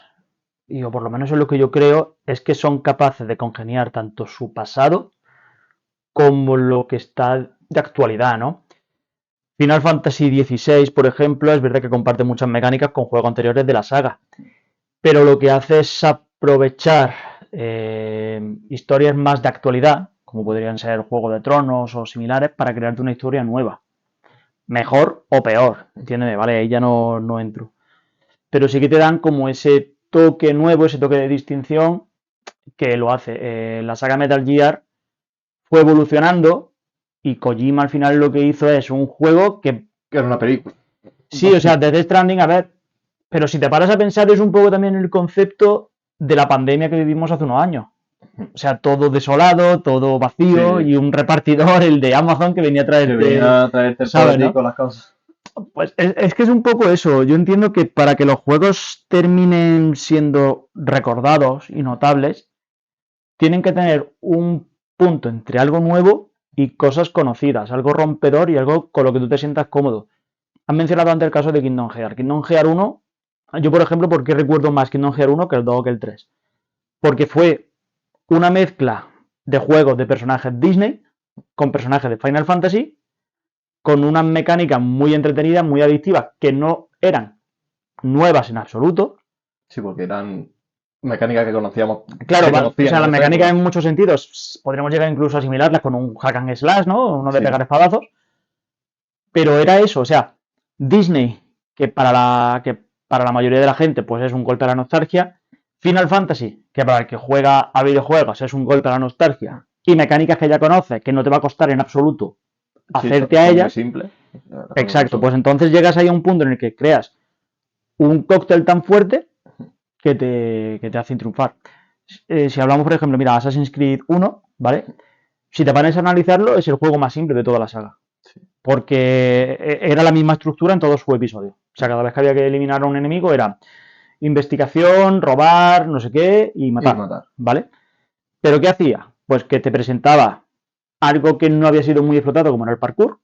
[SPEAKER 2] y o por lo menos es lo que yo creo, es que son capaces de congeniar tanto su pasado como lo que está de actualidad, ¿no? Final Fantasy XVI, por ejemplo, es verdad que comparte muchas mecánicas con juegos anteriores de la saga, pero lo que hace es aprovechar historias más de actualidad, como podrían ser Juego de Tronos o similares, para crearte una historia nueva. Mejor o peor, entiéndeme, ¿vale? Ahí ya no entro. Pero sí que te dan como ese toque nuevo, ese toque de distinción que lo hace. La saga Metal Gear fue evolucionando y Kojima al final lo que hizo es un juego que
[SPEAKER 1] Que era una película.
[SPEAKER 2] sí, o sea, desde Stranding, a ver, pero si te paras a pensar es un poco también el concepto de la pandemia que vivimos hace unos años. O sea, todo desolado, todo vacío
[SPEAKER 1] Sí,
[SPEAKER 2] y un repartidor, el de Amazon, que venía a
[SPEAKER 1] que
[SPEAKER 2] traerte,
[SPEAKER 1] venía a traerte el
[SPEAKER 2] ¿sabes,
[SPEAKER 1] político,
[SPEAKER 2] no?
[SPEAKER 1] las cosas.
[SPEAKER 2] Pues es que es un poco eso. Yo entiendo que para que los juegos terminen siendo recordados y notables, tienen que tener un punto entre algo nuevo y cosas conocidas, algo rompedor y algo con lo que tú te sientas cómodo. Han mencionado antes el caso de Kingdom Hearts. Kingdom Hearts 1, yo por ejemplo, ¿por qué recuerdo más Kingdom Hearts 1 que el 2 o que el 3? Porque fue una mezcla de juegos de personajes Disney con personajes de Final Fantasy, con unas mecánicas muy entretenidas, muy adictivas, que no eran nuevas en absoluto.
[SPEAKER 1] Sí, porque eran mecánicas que conocíamos,
[SPEAKER 2] Claro,
[SPEAKER 1] se
[SPEAKER 2] o
[SPEAKER 1] conocían
[SPEAKER 2] sea,
[SPEAKER 1] en
[SPEAKER 2] las
[SPEAKER 1] esa
[SPEAKER 2] mecánicas
[SPEAKER 1] época.
[SPEAKER 2] en muchos sentidos podríamos llegar incluso a asimilarlas con un hack and slash, ¿no? Uno de
[SPEAKER 1] Sí,
[SPEAKER 2] pegar espadazos, pero era eso, o sea, Disney, que para la mayoría de la gente pues es un golpe a la nostalgia, Final Fantasy, que para el que juega a videojuegos es un golpe a la nostalgia, y mecánicas que ya conoces, que no te va a costar en absoluto
[SPEAKER 1] sí,
[SPEAKER 2] hacerte a
[SPEAKER 1] son muy
[SPEAKER 2] ellas,
[SPEAKER 1] simples. Las cosas como
[SPEAKER 2] exacto,
[SPEAKER 1] son.
[SPEAKER 2] pues entonces llegas ahí a un punto en el que creas un cóctel tan fuerte que te hace triunfar. Si hablamos, por ejemplo, mira, Assassin's Creed 1, ¿vale? Si te pones a analizarlo, es el juego más simple de toda la saga.
[SPEAKER 1] Sí.
[SPEAKER 2] Porque era la misma estructura en todos sus episodios. O sea, cada vez que había que eliminar a un enemigo era investigación, robar, no sé qué y
[SPEAKER 1] Y
[SPEAKER 2] matar,
[SPEAKER 1] matar.
[SPEAKER 2] ¿vale? Pero ¿qué hacía? Pues que te presentaba algo que no había sido muy explotado, como era el parkour,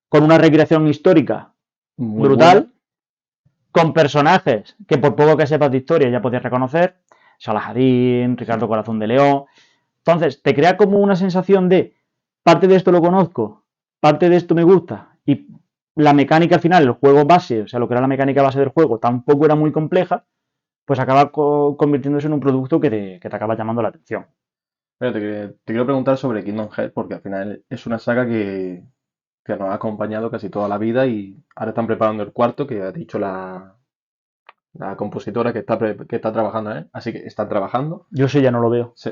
[SPEAKER 2] con una recreación histórica
[SPEAKER 1] Muy buena.
[SPEAKER 2] brutal, con personajes que por poco que sepas de historia ya podías reconocer, Salahadín,
[SPEAKER 1] Sí.
[SPEAKER 2] Ricardo Corazón de León. Entonces, te crea como una sensación de parte de esto lo conozco, parte de esto me gusta y la mecánica al final, el juego base, o sea, lo que era la mecánica base del juego, tampoco era muy compleja, pues acaba convirtiéndose en un producto que te acaba llamando la atención.
[SPEAKER 1] Espérate, que te quiero preguntar sobre Kingdom Hearts, porque al final es una saga que nos ha acompañado casi toda la vida y ahora están preparando el cuarto, que ha dicho la compositora que está trabajando en él. Así que están trabajando.
[SPEAKER 2] Yo eso ya no lo veo.
[SPEAKER 1] Se-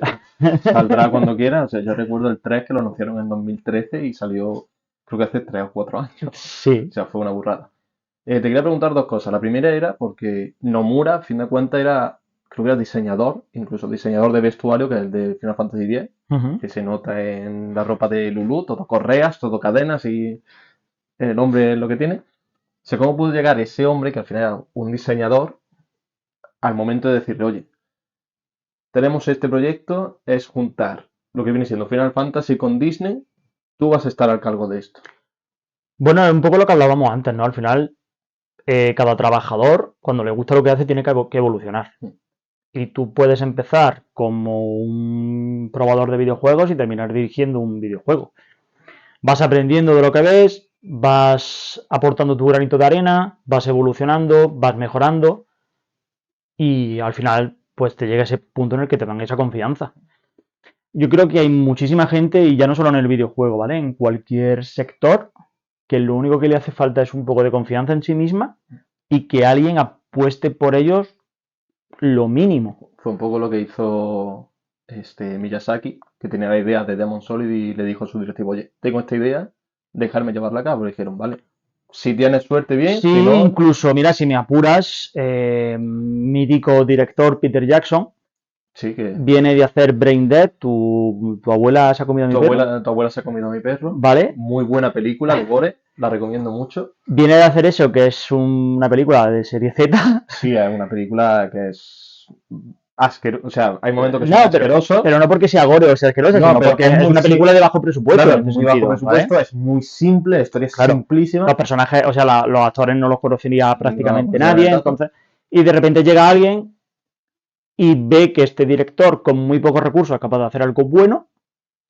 [SPEAKER 1] Saldrá cuando quiera. O sea, yo recuerdo el 3 que lo anunciaron en 2013 y salió, creo que hace 3 o 4 años. O
[SPEAKER 2] Sí.
[SPEAKER 1] sea, fue una burrada. Te quería preguntar dos cosas. La primera era porque Nomura, a fin de cuentas, creo que era diseñador, incluso diseñador de vestuario, que es el de Final Fantasy X,
[SPEAKER 2] Uh-huh.
[SPEAKER 1] que se nota en la ropa de Lulu, todo correas, todo cadenas y el hombre es lo que tiene. O sea, ¿cómo pudo llegar ese hombre, que al final era un diseñador, al momento de decirle, oye, tenemos este proyecto, es juntar lo que viene siendo Final Fantasy con Disney, tú vas a estar al cargo de esto?
[SPEAKER 2] Bueno, es un poco lo que hablábamos antes, ¿no? Al final, cada trabajador, cuando le gusta lo que hace, tiene que evolucionar. Y tú puedes empezar como un probador de videojuegos y terminar dirigiendo un videojuego. Vas aprendiendo de lo que ves, vas aportando tu granito de arena, vas evolucionando, vas mejorando y al final pues te llega ese punto en el que te dan esa confianza. Yo creo que hay muchísima gente, y ya no solo en el videojuego, ¿vale? En cualquier sector, que lo único que le hace falta es un poco de confianza en sí misma y que alguien apueste por ellos lo mínimo.
[SPEAKER 1] Fue un poco lo que hizo Miyazaki, que tenía la idea de Demon Solid y le dijo a su directivo, oye, tengo esta idea, dejarme llevarla a cabo. Le dijeron, vale, si tienes suerte, bien,
[SPEAKER 2] Sí,
[SPEAKER 1] si no,
[SPEAKER 2] incluso, mira, si me apuras, mítico director Peter Jackson,
[SPEAKER 1] Sí, que
[SPEAKER 2] Viene de hacer Brain Dead, tu abuela se ha comido a mi perro,
[SPEAKER 1] tu abuela se ha comido a mi perro.
[SPEAKER 2] ¿vale?
[SPEAKER 1] Muy buena película de gore, la recomiendo mucho.
[SPEAKER 2] Viene de hacer eso, que es una película de serie Z.
[SPEAKER 1] Sí, es una película que es asquerosa. O sea, hay momentos que son
[SPEAKER 2] No,
[SPEAKER 1] asquerosos.
[SPEAKER 2] pero no porque sea gore o sea asquerosa,
[SPEAKER 1] No,
[SPEAKER 2] sino
[SPEAKER 1] pero
[SPEAKER 2] porque
[SPEAKER 1] es
[SPEAKER 2] es
[SPEAKER 1] muy
[SPEAKER 2] una película de bajo presupuesto
[SPEAKER 1] claro,
[SPEAKER 2] en
[SPEAKER 1] es
[SPEAKER 2] este
[SPEAKER 1] muy bajo
[SPEAKER 2] sentido, ¿vale?
[SPEAKER 1] presupuesto, es muy simple, la historia es
[SPEAKER 2] Claro,
[SPEAKER 1] simplísima.
[SPEAKER 2] los personajes, o sea, los actores no los conocería
[SPEAKER 1] No lo
[SPEAKER 2] prácticamente
[SPEAKER 1] considero
[SPEAKER 2] nadie,
[SPEAKER 1] tanto.
[SPEAKER 2] entonces, y de repente llega alguien y ve que este director con muy pocos recursos es capaz de hacer algo bueno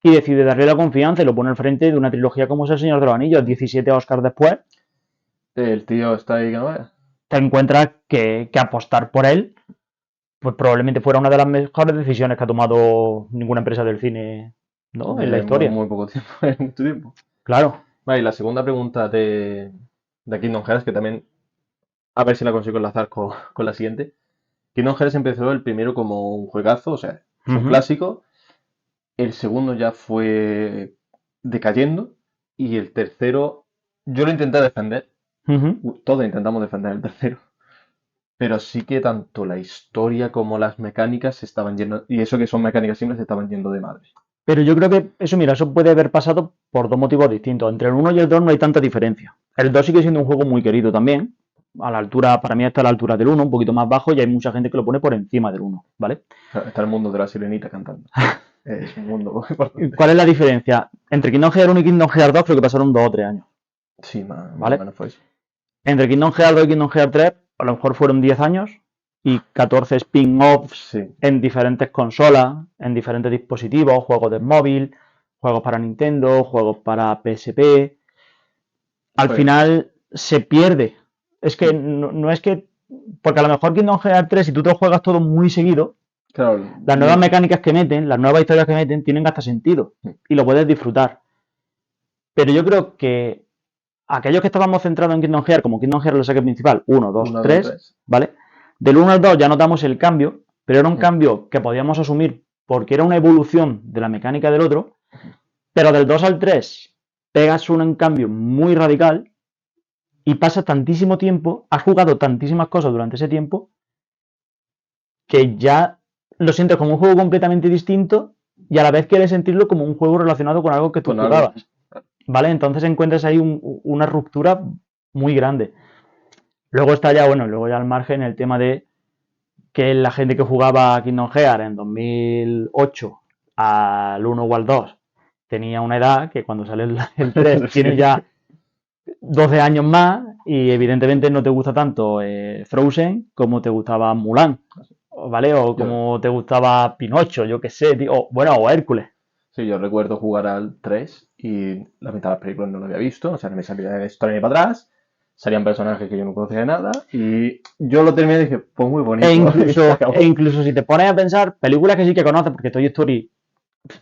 [SPEAKER 2] y decide darle la confianza y lo pone al frente de una trilogía como es El Señor de los Anillos, 17 Oscars después,
[SPEAKER 1] El tío está ahí que no vea.
[SPEAKER 2] te encuentras que apostar por él pues probablemente fuera una de las mejores decisiones que ha tomado ninguna empresa del cine, ¿no? En la
[SPEAKER 1] En
[SPEAKER 2] historia.
[SPEAKER 1] muy poco tiempo, en mucho tiempo.
[SPEAKER 2] Claro.
[SPEAKER 1] Vale, y la segunda pregunta de Kingdom Hearts, que también, a ver si la consigo enlazar con la siguiente. Kingdom Hearts empezó el primero como un juegazo, o sea, es un
[SPEAKER 2] Ujú,
[SPEAKER 1] clásico. El segundo ya fue decayendo. Y el tercero, yo lo intenté defender.
[SPEAKER 2] ujú.
[SPEAKER 1] Todos intentamos defender el tercero. Pero sí que tanto la historia como las mecánicas se estaban yendo. Y eso que son mecánicas simples se estaban yendo de madre.
[SPEAKER 2] Pero yo creo que eso, mira, eso puede haber pasado por dos motivos distintos. Entre el 1 y el 2 no hay tanta diferencia. El 2 sigue siendo un juego muy querido también. A la altura, para mí está a la altura del 1, un poquito más bajo, y hay mucha gente que lo pone por encima del 1, ¿vale?
[SPEAKER 1] Está el mundo de la sirenita cantando. Es un mundo muy importante.
[SPEAKER 2] ¿Cuál es la diferencia? Entre Kingdom Hearts 1 y Kingdom Hearts 2 creo que pasaron 2 o 3 años,
[SPEAKER 1] Sí, más o
[SPEAKER 2] ¿vale?
[SPEAKER 1] menos fue eso.
[SPEAKER 2] Entre Kingdom Hearts 2 y Kingdom Hearts 3 a lo mejor fueron 10 años y 14 spin-offs
[SPEAKER 1] Sí.
[SPEAKER 2] en diferentes consolas, en diferentes dispositivos, juegos de móvil, juegos para Nintendo, juegos para PSP. Al
[SPEAKER 1] Pues,
[SPEAKER 2] final se pierde. Es que no es que. Porque a lo mejor Kingdom Hearts 3, si tú te lo juegas todo muy seguido,
[SPEAKER 1] claro,
[SPEAKER 2] las nuevas mecánicas que meten, las nuevas historias que meten, tienen hasta sentido y lo puedes disfrutar. Pero yo creo que aquellos que estábamos centrados en Kingdom Hearts, como Kingdom Hearts lo saque principal, 1, 2,
[SPEAKER 1] 1, 2,
[SPEAKER 2] 3,
[SPEAKER 1] 3.
[SPEAKER 2] ¿vale? Del 1 al 2 ya notamos el cambio, pero era un cambio que podíamos asumir porque era una evolución de la mecánica del otro, pero del 2 al 3 pegas un cambio muy radical y pasa tantísimo tiempo, has jugado tantísimas cosas durante ese tiempo, que ya lo sientes como un juego completamente distinto y a la vez quieres sentirlo como un juego relacionado con algo que tú
[SPEAKER 1] Con algo.
[SPEAKER 2] jugabas. ¿Vale? Entonces encuentras ahí una ruptura muy grande. Luego está ya, bueno, luego ya al margen el tema de que la gente que jugaba a Kingdom Hearts en 2008 al 1 o al 2 tenía una edad que cuando sale el 3 tiene
[SPEAKER 1] Sí.
[SPEAKER 2] ya 12 años más y evidentemente no te gusta tanto Frozen como te gustaba Mulan, ¿vale? O como te gustaba Pinocho, yo qué sé, tío. Bueno, o Hércules.
[SPEAKER 1] Sí, yo recuerdo jugar al 3 y la mitad de las películas no lo había visto, o sea, no me salía la historia ni para atrás, salían personajes que yo no conocía de nada y yo lo terminé y dije, pues muy bonito.
[SPEAKER 2] E incluso si te pones a pensar, películas que sí que conoces, porque Toy Story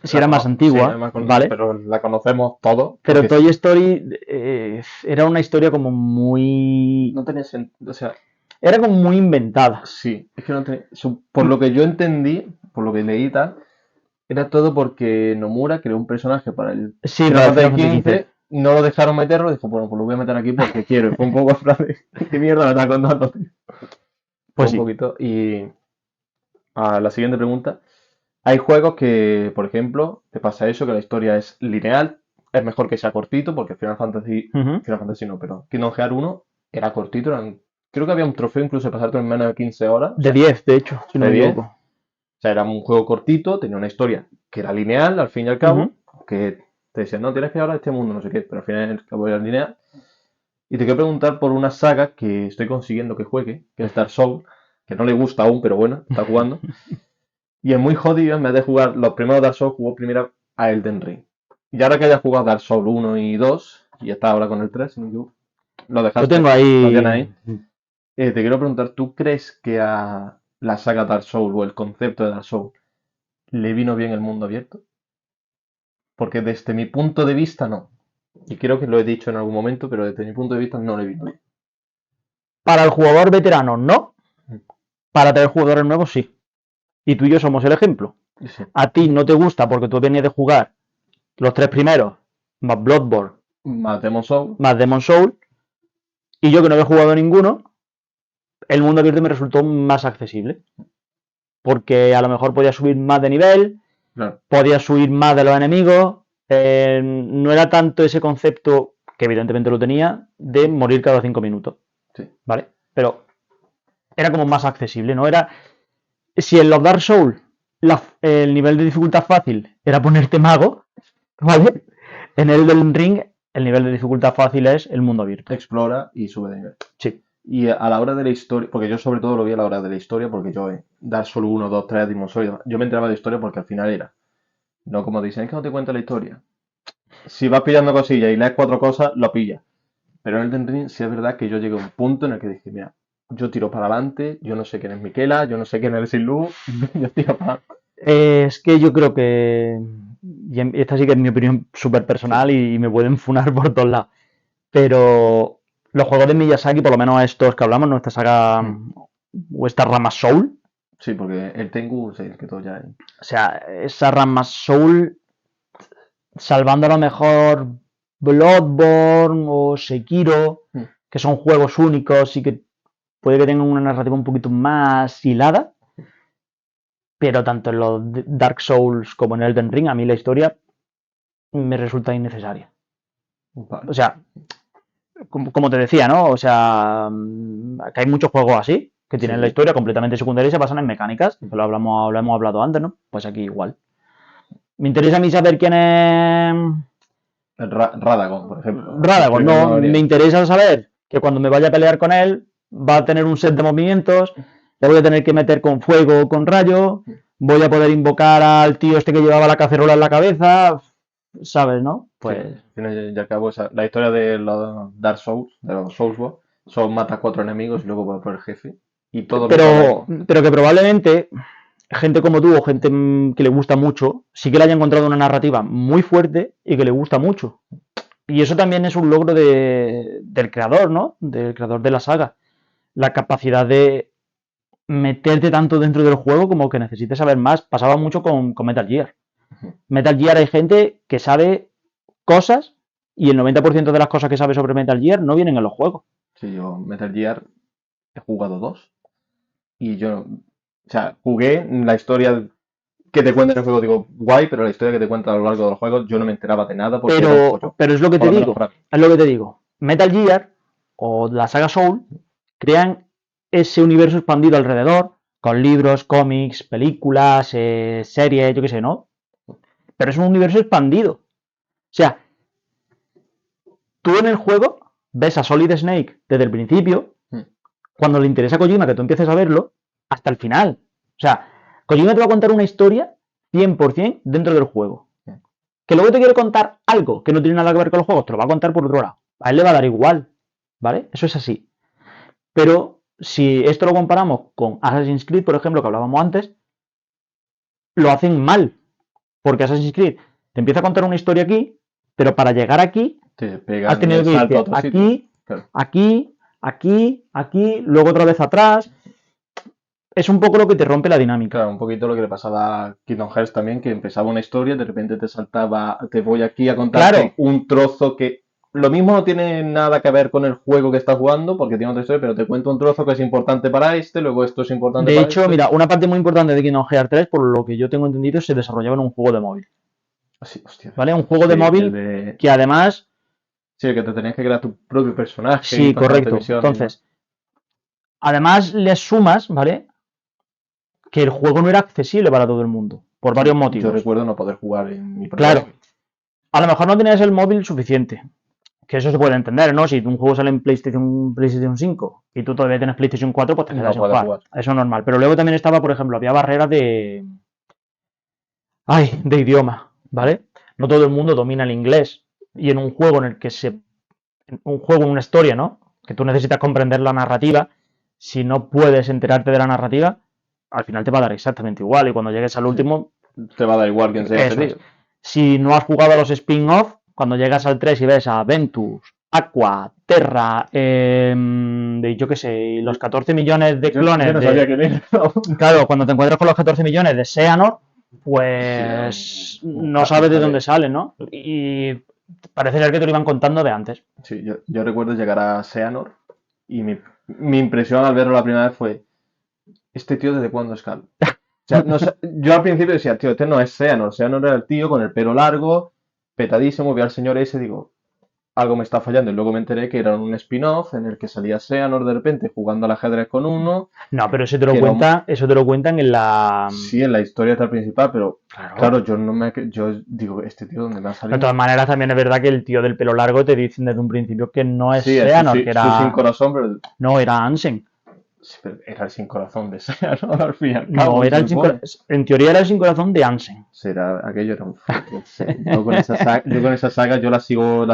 [SPEAKER 2] si era más antigua,
[SPEAKER 1] sí,
[SPEAKER 2] ¿vale?
[SPEAKER 1] Pero la conocemos todos.
[SPEAKER 2] Pero Toy Story era una historia como muy...
[SPEAKER 1] No tenía sentido, o sea...
[SPEAKER 2] Era como muy inventada.
[SPEAKER 1] Sí, es que no tenía... Por lo que yo entendí, por lo que leí y tal, era todo porque Nomura creó un personaje para el
[SPEAKER 2] Sí,
[SPEAKER 1] Final
[SPEAKER 2] para el
[SPEAKER 1] Fantasy
[SPEAKER 2] Final Fantasy
[SPEAKER 1] XV, no lo dejaron meterlo, dijo, bueno, pues lo voy a meter aquí porque quiero. Y fue un poco ¿qué mierda me está contando, tío? Fue
[SPEAKER 2] Pues
[SPEAKER 1] un
[SPEAKER 2] sí.
[SPEAKER 1] poquito. Y a la siguiente pregunta. Hay juegos que, por ejemplo, te pasa eso, que la historia es lineal, es mejor que sea cortito, porque Final Fantasy no, pero Kingdom Hearts 1 era cortito, creo que había un trofeo incluso de pasarte en menos de 15 horas,
[SPEAKER 2] De 10, de hecho, si no
[SPEAKER 1] de
[SPEAKER 2] me
[SPEAKER 1] 10.
[SPEAKER 2] equivoco.
[SPEAKER 1] O sea, era un juego cortito, tenía una historia que era lineal al fin y al cabo, que te decían, no, tienes que ir ahora a este mundo, no sé qué, pero al fin y al cabo era lineal. Y te quiero preguntar por una saga que estoy consiguiendo que juegue, que es Dark Souls, que no le gusta aún, pero bueno, está jugando. Y es muy jodido, en vez de jugar los primeros Dark Souls, jugó primero a Elden Ring. Y ahora que hayas jugado Dark Souls 1 y 2, y está ahora con el 3, si no me equivoco, lo dejaste,
[SPEAKER 2] Lo tengo
[SPEAKER 1] lo tienes
[SPEAKER 2] ahí.
[SPEAKER 1] ahí. Te quiero preguntar, ¿tú crees que a la saga Dark Souls o el concepto de Dark Souls le vino bien el mundo abierto? Porque desde mi punto de vista no. Y creo que lo he dicho en algún momento, pero desde mi punto de vista no le vino bien.
[SPEAKER 2] Para el jugador veterano, no. Para tener jugadores nuevos, sí. Y tú y yo somos el ejemplo.
[SPEAKER 1] Sí.
[SPEAKER 2] A ti no te gusta porque tú venías de jugar los 3 primeros, más Bloodborne,
[SPEAKER 1] Más Demon's Souls.
[SPEAKER 2] más Demon's Souls, y yo que no había jugado ninguno, el mundo abierto me resultó más accesible. porque a lo mejor podías subir más de nivel,
[SPEAKER 1] Claro.
[SPEAKER 2] podías subir más de los enemigos. No era tanto ese concepto, que evidentemente lo tenía, de morir cada 5 minutos.
[SPEAKER 1] Sí.
[SPEAKER 2] ¿Vale? Pero era como más accesible, ¿no? Era. Si en los Dark Souls el nivel de dificultad fácil era ponerte mago, ¿vale? En el Elden Ring el nivel de dificultad fácil es el mundo abierto.
[SPEAKER 1] Explora y sube de nivel.
[SPEAKER 2] Sí.
[SPEAKER 1] Y a la hora de la historia, porque yo sobre todo lo vi a la hora de la historia, porque yo Dark Souls 1, 2, 3, Demon Souls, y demás, yo me enteraba de historia porque al final era, no como dicen, es que no te cuenta la historia. Si vas pillando cosillas y lees 4 cosas, lo pillas. Pero en el Elden Ring sí es verdad que yo llegué a un punto en el que dije, mira, yo tiro para adelante, yo no sé quién es Miquela, yo no sé quién es Silú, yo tiro para adelante.
[SPEAKER 2] Es que yo creo que, y esta sí que es mi opinión súper personal y me pueden funar por todos lados, pero los juegos de Miyazaki, por lo menos estos que hablamos, ¿no? Esta saga o esta rama Soul,
[SPEAKER 1] Sí, porque el Tengu, sí, es que todo ya es.
[SPEAKER 2] o sea, esa rama Soul, salvando a lo mejor Bloodborne o Sekiro, que son juegos únicos y que puede que tengan una narrativa un poquito más hilada, pero tanto en los Dark Souls como en Elden Ring, a mí la historia me resulta innecesaria.
[SPEAKER 1] Vale.
[SPEAKER 2] O sea, como te decía, ¿no? O sea, que hay muchos juegos así, que tienen
[SPEAKER 1] Sí.
[SPEAKER 2] la historia completamente secundaria y se basan en mecánicas, que lo hemos hablado antes, ¿no? Pues aquí igual. Me interesa a mí saber quién es
[SPEAKER 1] Radagon, por ejemplo.
[SPEAKER 2] Radagon, no,
[SPEAKER 1] Memoria.
[SPEAKER 2] me interesa saber que cuando me vaya a pelear con él va a tener un set de movimientos, le voy a tener que meter con fuego o con rayo, voy a poder invocar al tío este que llevaba la cacerola en la cabeza, ¿sabes, no? Pues
[SPEAKER 1] Sí, al final ya acabó la historia de los Dark Souls, de los Soulsborne, son matas 4 enemigos y luego vas por el jefe. Y todo lo
[SPEAKER 2] pero que probablemente gente como tú o gente que le gusta mucho, sí que le haya encontrado una narrativa muy fuerte y que le gusta mucho. Y eso también es un logro del creador, ¿no? Del creador de la saga. La capacidad de meterte tanto dentro del juego como que necesites saber más. Pasaba mucho con Metal Gear. Metal Gear hay gente que sabe cosas y el 90% de las cosas que sabe sobre Metal Gear no vienen en los juegos.
[SPEAKER 1] Sí, yo Metal Gear he jugado 2 y yo, o sea, jugué la historia que te cuenta en el juego, digo, guay, pero la historia que te cuenta a lo largo de los juegos yo no me enteraba de nada porque era un pollo.
[SPEAKER 2] Pero es lo que
[SPEAKER 1] Por
[SPEAKER 2] te
[SPEAKER 1] lo menos
[SPEAKER 2] digo.
[SPEAKER 1] para mí.
[SPEAKER 2] Es lo que te digo. Metal Gear o la saga Soul crean ese universo expandido alrededor con libros, cómics, películas, series, yo qué sé, ¿no? Pero es un universo expandido. O sea, tú en el juego ves a Solid Snake desde el principio, cuando le interesa a Kojima que tú empieces a verlo, hasta el final. O sea, Kojima te va a contar una historia 100% dentro del juego. Que luego te quiere contar algo que no tiene nada que ver con los juegos, te lo va a contar por otro lado. A él le va a dar igual, ¿vale? Eso es así. Pero si esto lo comparamos con Assassin's Creed, por ejemplo, que hablábamos antes, lo hacen mal. Porque Assassin's Creed te empieza a contar una historia aquí, pero para llegar aquí has tenido que irte aquí, claro, aquí, luego otra vez atrás. Es un poco lo que te rompe la dinámica.
[SPEAKER 1] Claro, un poquito lo que le pasaba a Kingdom Hearts también, que empezaba una historia, de repente te saltaba, te voy aquí a contarte
[SPEAKER 2] Claro.
[SPEAKER 1] un trozo que lo mismo no tiene nada que ver con el juego que estás jugando, porque tiene otra historia, pero te cuento un trozo que es importante para este, luego esto es importante para
[SPEAKER 2] De hecho, mira, una parte muy importante de Kingdom Hearts 3, por lo que yo tengo entendido, se desarrollaba en un juego de móvil.
[SPEAKER 1] Sí, hostia.
[SPEAKER 2] ¿Vale? Un juego de móvil que además...
[SPEAKER 1] Sí, que te tenías que crear tu propio personaje.
[SPEAKER 2] Sí, correcto. Entonces, además le sumas, ¿vale? Que el juego no era accesible para todo el mundo, por varios motivos.
[SPEAKER 1] Yo recuerdo no poder jugar en mi propio
[SPEAKER 2] Claro. A lo mejor no tenías el móvil suficiente. Que eso se puede entender, ¿no? Si un juego sale en PlayStation 5 y tú todavía tienes PlayStation 4, pues te quedas sin jugar. Eso es normal. Pero luego también estaba, por ejemplo, había barreras de idioma, ¿vale? No todo el mundo domina el inglés. Y en un juego en el que una historia, ¿no? Que tú necesitas comprender la narrativa, si no puedes enterarte de la narrativa, al final te va a dar exactamente igual. Y cuando llegues al último...
[SPEAKER 1] Te va a dar igual quien sea ese tío.
[SPEAKER 2] Si no has jugado a los spin-off, cuando llegas al 3 y ves a Ventus, Aqua, Terra, yo qué sé, los 14 millones de clones.
[SPEAKER 1] Yo no sabía quién era.
[SPEAKER 2] Claro, cuando te encuentras con los 14 millones de Xehanort, pues no sabes de dónde salen, ¿no? Y parece ser que te lo iban contando de antes.
[SPEAKER 1] Sí, yo recuerdo llegar a Xehanort y mi impresión al verlo la primera vez fue: ¿este tío desde cuándo escala? sea, yo al principio decía, tío, este no es Xehanort. Xehanort era el tío con el pelo largo, petadísimo, vi al señor ese, digo, algo me está fallando. Y luego me enteré que era un spin-off en el que salía Xehanort de repente jugando al ajedrez con uno,
[SPEAKER 2] No, pero
[SPEAKER 1] que no,
[SPEAKER 2] eso te lo cuentan en la...
[SPEAKER 1] sí, en la historia está el principal, pero
[SPEAKER 2] Claro.
[SPEAKER 1] claro, yo digo, este tío, ¿dónde me ha
[SPEAKER 2] De todas
[SPEAKER 1] salido?
[SPEAKER 2] maneras, también es verdad que el tío del pelo largo te dicen desde un principio que no es
[SPEAKER 1] Sí, es
[SPEAKER 2] Xehanort, que
[SPEAKER 1] su sin
[SPEAKER 2] era...
[SPEAKER 1] corazón, pero,
[SPEAKER 2] No, era Ansem.
[SPEAKER 1] sí, pero era el sin corazón de Xehanort, al fin y al
[SPEAKER 2] No,
[SPEAKER 1] cabo,
[SPEAKER 2] era
[SPEAKER 1] se
[SPEAKER 2] el sin
[SPEAKER 1] supone.
[SPEAKER 2] En teoría era el sin corazón de Ansem.
[SPEAKER 1] Será, aquello era un fucking set. Yo con esa saga yo la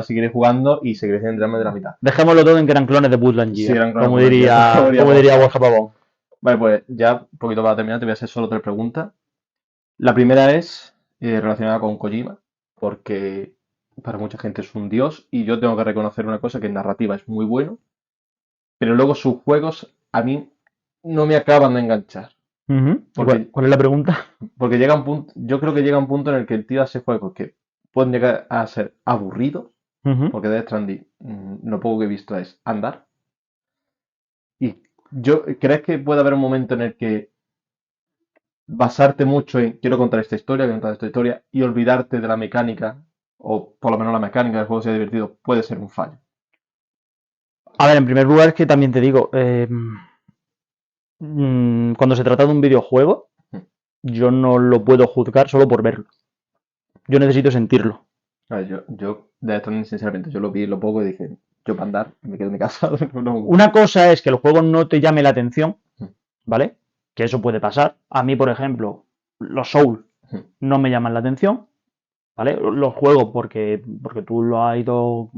[SPEAKER 1] seguiré jugando y seguiré sin enterarme de la mitad.
[SPEAKER 2] Dejémoslo todo en que eran clones de Woodland
[SPEAKER 1] Si
[SPEAKER 2] Gear,
[SPEAKER 1] eran con alguna guía, no habría
[SPEAKER 2] como diría
[SPEAKER 1] pasado.
[SPEAKER 2] Borja Pavón.
[SPEAKER 1] Vale, pues ya un poquito para terminar, te voy a hacer solo tres preguntas. La primera es relacionada con Kojima, porque para mucha gente es un dios y yo tengo que reconocer una cosa, que en narrativa es muy bueno, pero luego sus juegos a mí no me acaban de enganchar. Porque,
[SPEAKER 2] ¿Cuál es la pregunta?
[SPEAKER 1] porque llega un punto, yo creo que llega un punto en el que el tío hace juegos que pueden llegar a ser aburridos,
[SPEAKER 2] Ujú.
[SPEAKER 1] porque Death Stranding, lo poco que he visto es andar. Y ¿crees que puede haber un momento en el que basarte mucho en quiero contar esta historia, quiero contar esta historia, y olvidarte de la mecánica, o por lo menos la mecánica del juego sea divertido, puede ser un fallo?
[SPEAKER 2] A ver, en primer lugar es que también te digo, cuando se trata de un videojuego,
[SPEAKER 1] Mm.
[SPEAKER 2] yo no lo puedo juzgar solo por verlo. Yo necesito sentirlo.
[SPEAKER 1] A ver, yo Death Stranding, sinceramente, yo lo vi lo poco y dije, yo para andar, me quedo en mi casa.
[SPEAKER 2] Una cosa es que el juego no te llame la atención,
[SPEAKER 1] Mm,
[SPEAKER 2] ¿vale? Que eso puede pasar. A mí, por ejemplo, los Souls
[SPEAKER 1] mm.
[SPEAKER 2] no me llaman la atención, ¿vale? Los juego porque tú lo has ido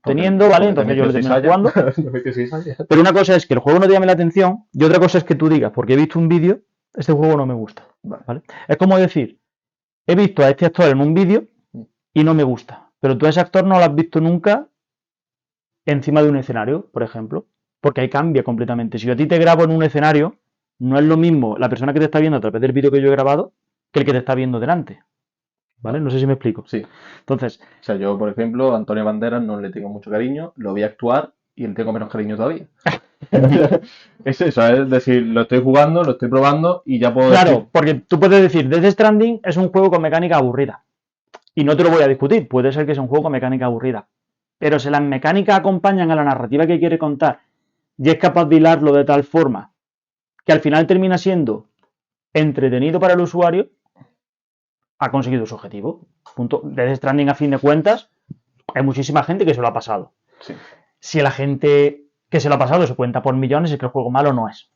[SPEAKER 2] teniendo, ¿vale?
[SPEAKER 1] Porque te
[SPEAKER 2] Entonces yo
[SPEAKER 1] metió
[SPEAKER 2] lo termino
[SPEAKER 1] 6
[SPEAKER 2] jugando.
[SPEAKER 1] te metió 6
[SPEAKER 2] Pero una cosa es que el juego no te llame la atención y otra cosa es que tú digas, porque he visto un vídeo, este juego no me gusta,
[SPEAKER 1] Vale.
[SPEAKER 2] ¿vale? Es como decir, he visto a este actor en un vídeo
[SPEAKER 1] Mm.
[SPEAKER 2] y no me gusta, pero tú a ese actor no lo has visto nunca encima de un escenario, por ejemplo, porque ahí cambia completamente. Si yo a ti te grabo en un escenario, no es lo mismo la persona que te está viendo a través del vídeo que yo he grabado que el que te está viendo delante, ¿vale?
[SPEAKER 1] Vale.
[SPEAKER 2] No sé si me explico.
[SPEAKER 1] Sí.
[SPEAKER 2] Entonces,
[SPEAKER 1] O sea, yo, por ejemplo, a Antonio Banderas no le tengo mucho cariño, lo vi actuar y le tengo menos cariño todavía. Es eso, es decir, lo estoy jugando, lo estoy probando y ya puedo decir,
[SPEAKER 2] claro, porque tú puedes decir, Death Stranding es un juego con mecánica aburrida. Y no te lo voy a discutir, puede ser que sea un juego con mecánica aburrida. Pero si las mecánicas acompañan a la narrativa que quiere contar y es capaz de hilarlo de tal forma que al final termina siendo entretenido para el usuario, ha conseguido su objetivo. Punto. Death Stranding, a fin de cuentas, hay muchísima gente que se lo ha pasado.
[SPEAKER 1] sí,
[SPEAKER 2] Si la gente que se lo ha pasado se cuenta por millones, es que el juego malo no es.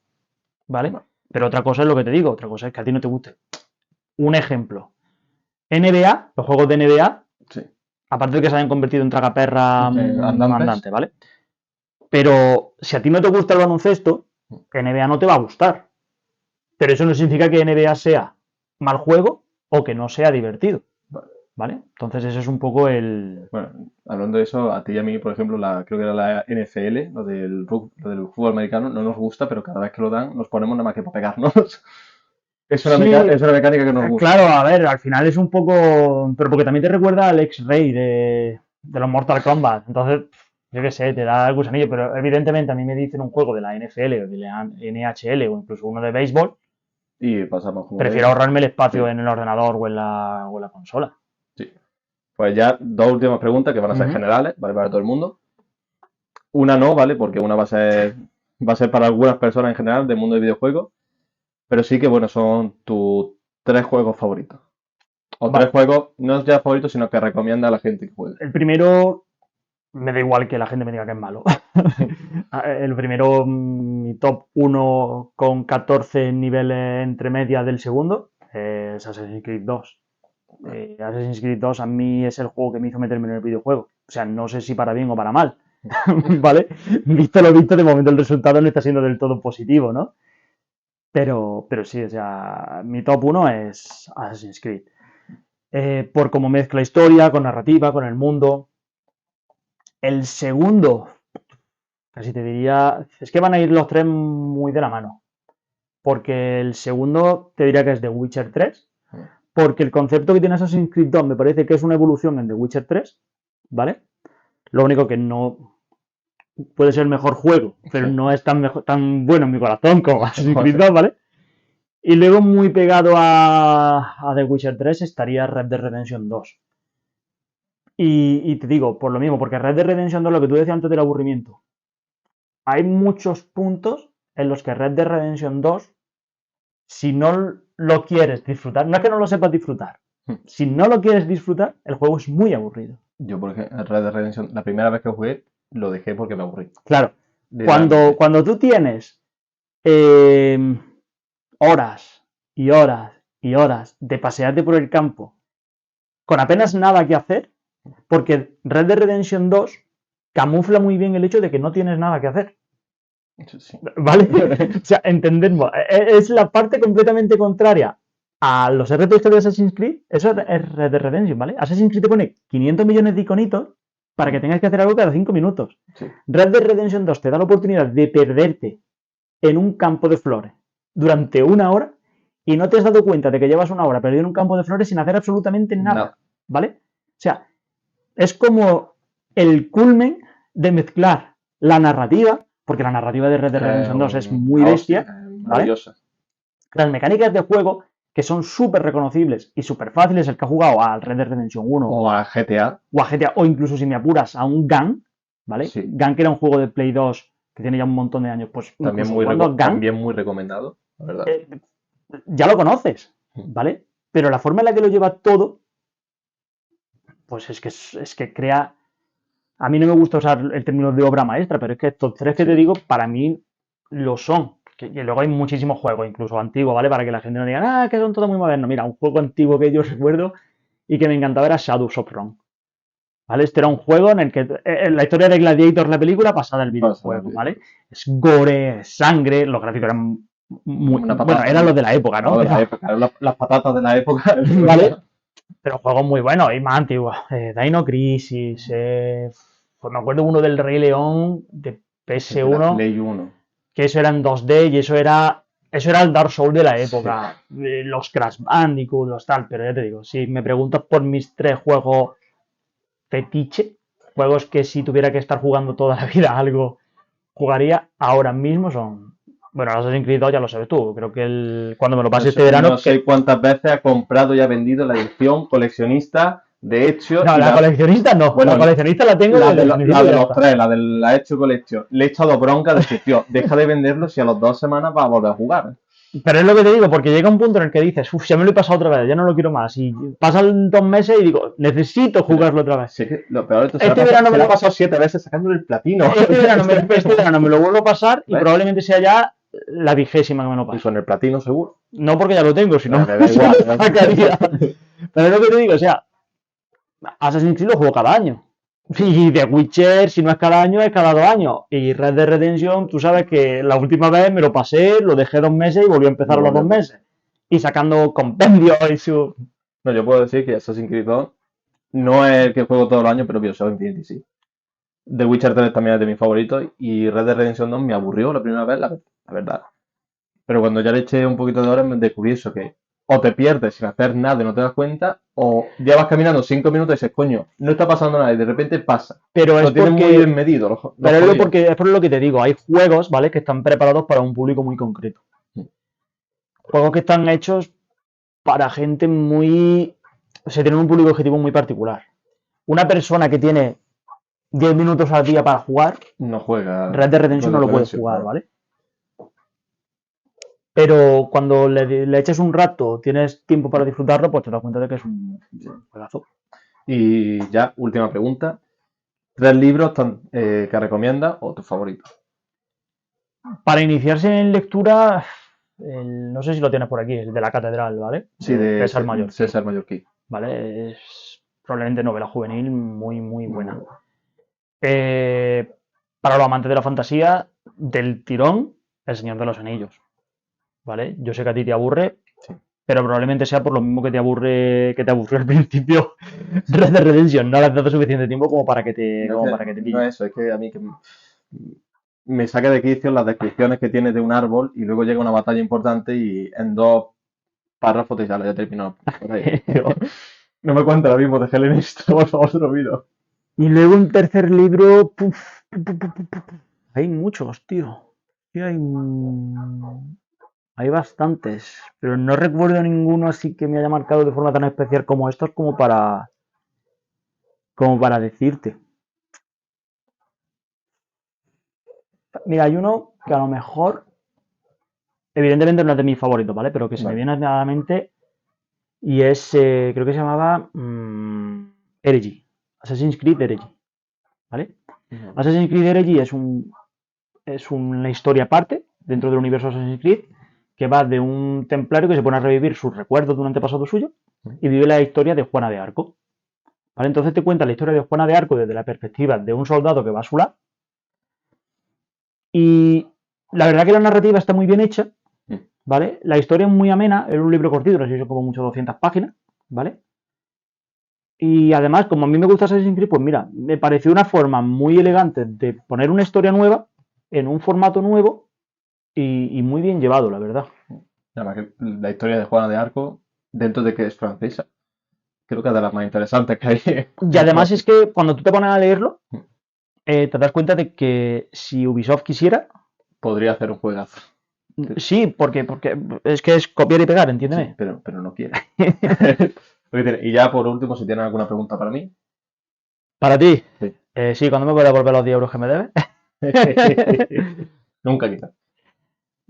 [SPEAKER 2] ¿Vale?
[SPEAKER 1] bueno,
[SPEAKER 2] Pero otra cosa es lo que te digo, otra cosa es que a ti no te guste. Un ejemplo. NBA, los juegos de NBA,
[SPEAKER 1] sí.
[SPEAKER 2] aparte de que se hayan convertido en tragaperra
[SPEAKER 1] Andantes,
[SPEAKER 2] andante, ¿vale? Pero si a ti no te gusta el baloncesto, NBA no te va a gustar. Pero eso no significa que NBA sea mal juego o que no sea divertido,
[SPEAKER 1] vale.
[SPEAKER 2] ¿vale? Entonces ese es un poco el...
[SPEAKER 1] Bueno, hablando de eso, a ti y a mí, por ejemplo, creo que era la NFL, lo del fútbol americano, no nos gusta, pero cada vez que lo dan nos ponemos nada más que para pegarnos.
[SPEAKER 2] Sí,
[SPEAKER 1] Es una mecánica que nos gusta.
[SPEAKER 2] claro, a ver, al final es un poco... Pero porque también te recuerda al ex-rey de los Mortal Kombat. Entonces, yo qué sé, te da el gusanillo. Pero evidentemente a mí me dicen un juego de la NFL o de la NHL o incluso uno de béisbol.
[SPEAKER 1] Y pasamos como de
[SPEAKER 2] Prefiero
[SPEAKER 1] eso.
[SPEAKER 2] ahorrarme el espacio
[SPEAKER 1] Sí,
[SPEAKER 2] en el ordenador o en la consola.
[SPEAKER 1] sí. Pues ya dos últimas preguntas que van a ser
[SPEAKER 2] Ujú.
[SPEAKER 1] generales, ¿vale? Para todo el mundo. Una no, ¿vale? Porque una va a ser para algunas personas en general del mundo de videojuegos. Pero sí que, bueno, son tus tres juegos favoritos. O tres
[SPEAKER 2] Vale,
[SPEAKER 1] juegos, no ya favoritos, sino que recomienda a la gente que juegue.
[SPEAKER 2] el primero me da igual que la gente me diga que es malo. El primero, mi top uno con 14 niveles entre media del segundo, es Assassin's Creed 2. Assassin's Creed 2 a mí es el juego que me hizo meterme en el videojuego. O sea, no sé si para bien o para mal. ¿Vale? Visto lo visto, de momento el resultado no está siendo del todo positivo, ¿no? Pero sí, o sea, mi top uno es Assassin's Creed. Por cómo mezcla historia, con narrativa, con el mundo. El segundo, casi te diría, es que van a ir los tres muy de la mano. Porque el segundo te diría que es The Witcher 3, porque el concepto que tiene Assassin's Creed 2 me parece que es una evolución en The Witcher 3, ¿vale? Lo único que no puede ser el mejor juego, pero
[SPEAKER 1] Sí.
[SPEAKER 2] no es tan bueno en mi corazón como Assassin's Creed 2, ¿vale? Y luego muy pegado a The Witcher 3 estaría Red Dead Redemption 2. Y te digo, por lo mismo, porque Red Dead Redemption 2, lo que tú decías antes del aburrimiento, hay muchos puntos en los que Red Dead Redemption 2, si no lo quieres disfrutar, no es que no lo sepas disfrutar, si no lo quieres disfrutar, el juego es muy aburrido.
[SPEAKER 1] Yo, por ejemplo, Red Dead Redemption, la primera vez que jugué, lo dejé porque me aburrí.
[SPEAKER 2] Claro,
[SPEAKER 1] Literalmente.
[SPEAKER 2] cuando tú tienes horas y horas y horas de pasearte por el campo con apenas nada que hacer, porque Red Dead Redemption 2 camufla muy bien el hecho de que no tienes nada que hacer.
[SPEAKER 1] Sí.
[SPEAKER 2] ¿Vale? O sea, entendemos. Es la parte completamente contraria a los RPGs de Assassin's Creed. Eso es Red Dead Redemption, ¿vale? Assassin's Creed te pone 500 millones de iconitos para que tengas que hacer algo cada 5 minutos.
[SPEAKER 1] Sí.
[SPEAKER 2] Red Dead Redemption 2 te da la oportunidad de perderte en un campo de flores durante 1 hora y no te has dado cuenta de que llevas 1 hora perdido en un campo de flores sin hacer absolutamente nada.
[SPEAKER 1] No.
[SPEAKER 2] ¿Vale? O sea, es como el culmen de mezclar la narrativa, porque la narrativa de Red Dead Redemption 2 es muy bestia,
[SPEAKER 1] maravillosa.
[SPEAKER 2] ¿vale? Las mecánicas de juego, que son súper reconocibles y súper fáciles, el que ha jugado al Red Dead Redemption 1
[SPEAKER 1] o a GTA,
[SPEAKER 2] o incluso si me apuras a un Gun, ¿vale?
[SPEAKER 1] Sí.
[SPEAKER 2] Gun, que era un juego de Play 2 que tiene ya un montón de años, pues
[SPEAKER 1] también muy recomendado, la verdad.
[SPEAKER 2] Ya lo conoces, ¿vale? Pero la forma en la que lo lleva todo, pues es que crea... A mí no me gusta usar el término de obra maestra, pero es que estos tres que te digo, para mí lo son. Y luego hay muchísimos juegos, incluso antiguos, ¿vale? Para que la gente no diga, que son todos muy modernos. Mira, un juego antiguo que yo recuerdo y que me encantaba era Shadows of Rome. ¿Vale? Este era un juego en el que la historia de Gladiator, la película, pasada del videojuego, ¿vale? Es gore, es sangre, los gráficos eran muy... Bueno, eran los de la época, ¿no?
[SPEAKER 1] De la época, eran las patatas de la época.
[SPEAKER 2] ¿Vale? Pero juegos muy buenos y más antiguos. Dino Crisis, pues me acuerdo uno del Rey León de PS1,
[SPEAKER 1] Play 1.
[SPEAKER 2] que eso era en 2D y eso era el Dark Souls de la época. Sí. Los Crash Bandicoot, los tal, pero ya te digo, si me preguntas por mis 3 juegos fetiche, juegos que si tuviera que estar jugando toda la vida algo, jugaría ahora mismo son... Bueno, Assassin's Creed 2 ya lo sabes tú, creo que cuando me lo pase este verano...
[SPEAKER 1] No sé cuántas veces ha comprado y ha vendido la edición coleccionista, de hecho...
[SPEAKER 2] No, la coleccionista no, bueno, la coleccionista la tengo...
[SPEAKER 1] La de los 3, la de la hecho colección. Le he echado bronca de que, tío, deja de venderlo si a las 2 semanas va a volver a jugar.
[SPEAKER 2] Pero es lo que te digo, porque llega un punto en el que dices, ya me lo he pasado otra vez, ya no lo quiero más. Y pasan 2 meses y digo, necesito jugarlo otra vez.
[SPEAKER 1] Sí, que lo peor de todo,
[SPEAKER 2] este verano
[SPEAKER 1] me lo he pasado 7 veces sacándole el platino.
[SPEAKER 2] Este verano me lo vuelvo a pasar y probablemente sea ya la 20ª que me lo paso.
[SPEAKER 1] ¿Y con el platino seguro?
[SPEAKER 2] No porque ya lo tengo, sino
[SPEAKER 1] me da igual.
[SPEAKER 2] Pero es lo que te digo, o sea, Assassin's Creed lo juego cada año. Y The Witcher, si no es cada año, es cada 2 años. Y Red Dead Redemption, tú sabes que la última vez me lo pasé, lo dejé 2 meses y volví a empezar a los 2 meses. Y sacando compendios y su...
[SPEAKER 1] No, yo puedo decir que Assassin's Creed 2 no es el que juego todos los años, pero Bioshock Infinity sí. The Witcher 3 también es de mis favoritos y Red Dead Redemption 2 me aburrió la primera vez, la verdad. Pero cuando ya le eché un poquito de horas me descubrí eso, que o te pierdes sin hacer nada y no te das cuenta, o ya vas caminando 5 minutos y dices, coño, no está pasando nada y de repente pasa.
[SPEAKER 2] Pero
[SPEAKER 1] lo tienen muy bien medido.
[SPEAKER 2] Pero es por lo que te digo, hay juegos, ¿vale? Que están preparados para un público muy concreto. Juegos que están hechos para gente muy... O sea, tienen un público objetivo muy particular. Una persona que tiene 10 minutos al día para jugar,
[SPEAKER 1] no juega.
[SPEAKER 2] Red Dead Redemption no lo puede jugar, ¿vale? Pero cuando le eches un rato, tienes tiempo para disfrutarlo, pues te das cuenta de que es un juegazo.
[SPEAKER 1] Y ya, última pregunta. 3 libros que recomiendas o tus favoritos.
[SPEAKER 2] Para iniciarse en lectura, no sé si lo tienes por aquí, el de la catedral, ¿vale?
[SPEAKER 1] Sí, de
[SPEAKER 2] César Mallorquí.
[SPEAKER 1] César Mallorquí.
[SPEAKER 2] ¿Vale? Es probablemente novela juvenil muy, muy buena. Para los amantes de la fantasía, del tirón, El Señor de los Anillos. ¿Vale? Yo sé que a ti te aburre, sí, pero probablemente sea por lo mismo que te aburrió al principio Red Dead Redemption. No le has dado suficiente tiempo como para que te pille.
[SPEAKER 1] No es eso, es que a mí que me saca de quicio las descripciones que tiene de un árbol y luego llega una batalla importante y en 2 párrafos te sale, ya terminó. No me cuentes lo mismo de Helenista, por favor, te lo pido.
[SPEAKER 2] Y luego un tercer libro. Hay muchos, tío. Hay Hay bastantes, pero no recuerdo ninguno así que me haya marcado de forma tan especial como estos como para decirte. Mira, hay uno que a lo mejor, evidentemente no es de mis favoritos, ¿vale? Pero que se me
[SPEAKER 1] Vale.
[SPEAKER 2] viene a la mente y es, creo que se llamaba Heresy, Assassin's Creed Heresy, ¿vale? Assassin's Creed Heresy es una historia aparte dentro del universo Assassin's Creed que va de un templario que se pone a revivir sus recuerdos de un antepasado suyo y vive la historia de Juana de Arco. ¿Vale? Entonces te cuenta la historia de Juana de Arco desde la perspectiva de un soldado que va a su lado. Y la verdad que la narrativa está muy bien hecha, ¿vale? La historia es muy amena, es un libro cortito, no sé si son como mucho 200 páginas, ¿vale? Y además, como a mí me gusta Assassin's Creed, pues mira, me pareció una forma muy elegante de poner una historia nueva en un formato nuevo y muy bien llevado, la verdad.
[SPEAKER 1] Además que la historia de Juana de Arco, dentro de que es francesa, creo que es de las más interesantes que hay
[SPEAKER 2] Y
[SPEAKER 1] en
[SPEAKER 2] además es
[SPEAKER 1] Francia.
[SPEAKER 2] que cuando tú te pones a leerlo, te das cuenta de que si Ubisoft quisiera,
[SPEAKER 1] Podría hacer un juegazo.
[SPEAKER 2] sí, porque es que es copiar y pegar,
[SPEAKER 1] Sí,
[SPEAKER 2] entiéndeme.
[SPEAKER 1] pero no quiere. Y ya por último, si tienes alguna pregunta para mí.
[SPEAKER 2] Para ti,
[SPEAKER 1] Sí.
[SPEAKER 2] sí, cuando me voy a devolver los 10 euros que me debes.
[SPEAKER 1] Nunca quizás.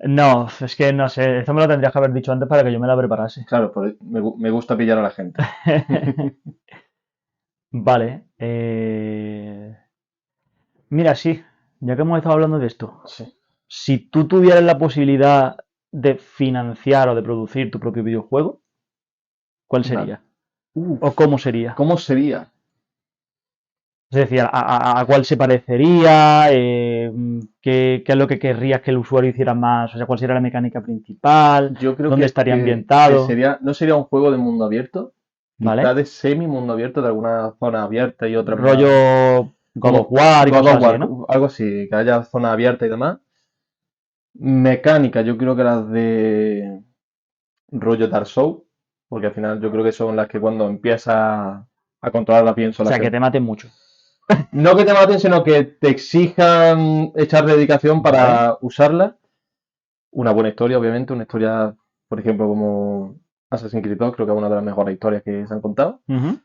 [SPEAKER 2] No, es que no sé, esto me lo tendrías que haber dicho antes para que yo me la preparase.
[SPEAKER 1] Claro, me gusta pillar a la gente.
[SPEAKER 2] Vale. Mira, sí, ya que hemos estado hablando de esto,
[SPEAKER 1] Sí.
[SPEAKER 2] si tú tuvieras la posibilidad de financiar o de producir tu propio videojuego, ¿cuál
[SPEAKER 1] Vale.
[SPEAKER 2] sería? ¿O cómo sería?
[SPEAKER 1] ¿Cómo sería?
[SPEAKER 2] Es decir, a cuál se parecería, qué es lo que querrías que el usuario hiciera más, o sea, cuál sería la mecánica principal,
[SPEAKER 1] Yo creo
[SPEAKER 2] dónde estaría
[SPEAKER 1] que
[SPEAKER 2] ambientado,
[SPEAKER 1] sería, no sería un juego de mundo abierto, quizá
[SPEAKER 2] ¿vale?
[SPEAKER 1] de semi mundo abierto, de alguna zona abierta y otra más
[SPEAKER 2] Rollo God of
[SPEAKER 1] como
[SPEAKER 2] War y
[SPEAKER 1] God
[SPEAKER 2] cosas
[SPEAKER 1] of
[SPEAKER 2] así,
[SPEAKER 1] War,
[SPEAKER 2] ¿no?
[SPEAKER 1] algo así, que haya zona abierta y demás. Mecánica, yo creo que las de rollo Dark Souls, porque al final yo creo que son las que cuando empieza a controlarla pienso
[SPEAKER 2] O
[SPEAKER 1] las
[SPEAKER 2] sea,
[SPEAKER 1] que
[SPEAKER 2] que te maten mucho.
[SPEAKER 1] no que te maten, sino que te exijan echar dedicación
[SPEAKER 2] ¿Vale?
[SPEAKER 1] para usarla. Una buena historia, obviamente, una historia, por ejemplo, como Assassin's Creed 2, creo que es una de las mejores historias que se han contado.
[SPEAKER 2] Ujú.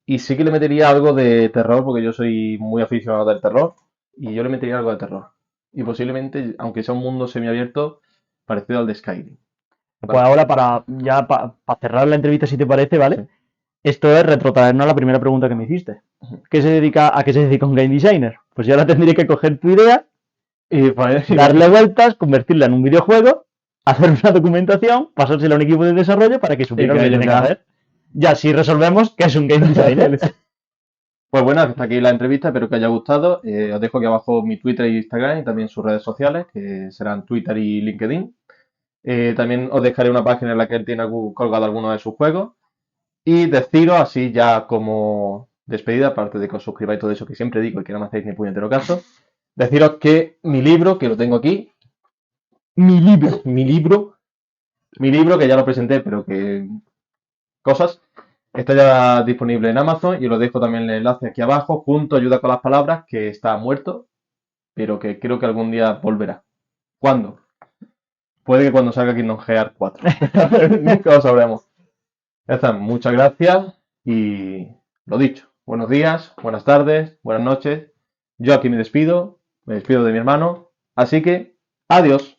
[SPEAKER 1] Y sí que le metería algo de terror, porque yo soy muy aficionado al terror, y yo le metería algo de terror. Y posiblemente, aunque sea un mundo semiabierto, parecido al de Skyrim.
[SPEAKER 2] Pues
[SPEAKER 1] ¿Vale?
[SPEAKER 2] ahora, para cerrar la entrevista, si te parece, ¿vale?
[SPEAKER 1] Sí.
[SPEAKER 2] Esto es retrotraernos a la primera pregunta que me hiciste. ¿A qué se dedica un game designer? Pues yo ahora tendría que coger tu idea,
[SPEAKER 1] Y, pues,
[SPEAKER 2] darle vueltas, convertirla en un videojuego, hacer una documentación, pasársela a un equipo de desarrollo para que
[SPEAKER 1] y
[SPEAKER 2] supiera
[SPEAKER 1] que
[SPEAKER 2] lo que
[SPEAKER 1] ellos
[SPEAKER 2] tiene que
[SPEAKER 1] ya.
[SPEAKER 2] hacer. Ya así resolvemos que es un game designer.
[SPEAKER 1] Pues bueno, hasta aquí la entrevista, espero que os haya gustado. Os dejo aquí abajo mi Twitter e Instagram y también sus redes sociales, que serán Twitter y LinkedIn. También os dejaré una página en la que él tiene colgado algunos de sus juegos. Y deciros, así ya como despedida, aparte de que os suscribáis todo eso que siempre digo y que no me hacéis ni puñetero caso, deciros que mi libro, que lo tengo aquí,
[SPEAKER 2] Mi libro.
[SPEAKER 1] mi libro que ya lo presenté, pero que cosas, está ya disponible en Amazon y os lo dejo también el enlace aquí abajo, junto a Ayuda con las Palabras, que está muerto, pero que creo que algún día volverá. ¿Cuándo? Puede que cuando salga Kingdom Hearts 4. Nunca lo sabremos. Ya está, muchas gracias y lo dicho. Buenos días, buenas tardes, buenas noches. Yo aquí me despido de mi hermano. Así que, adiós.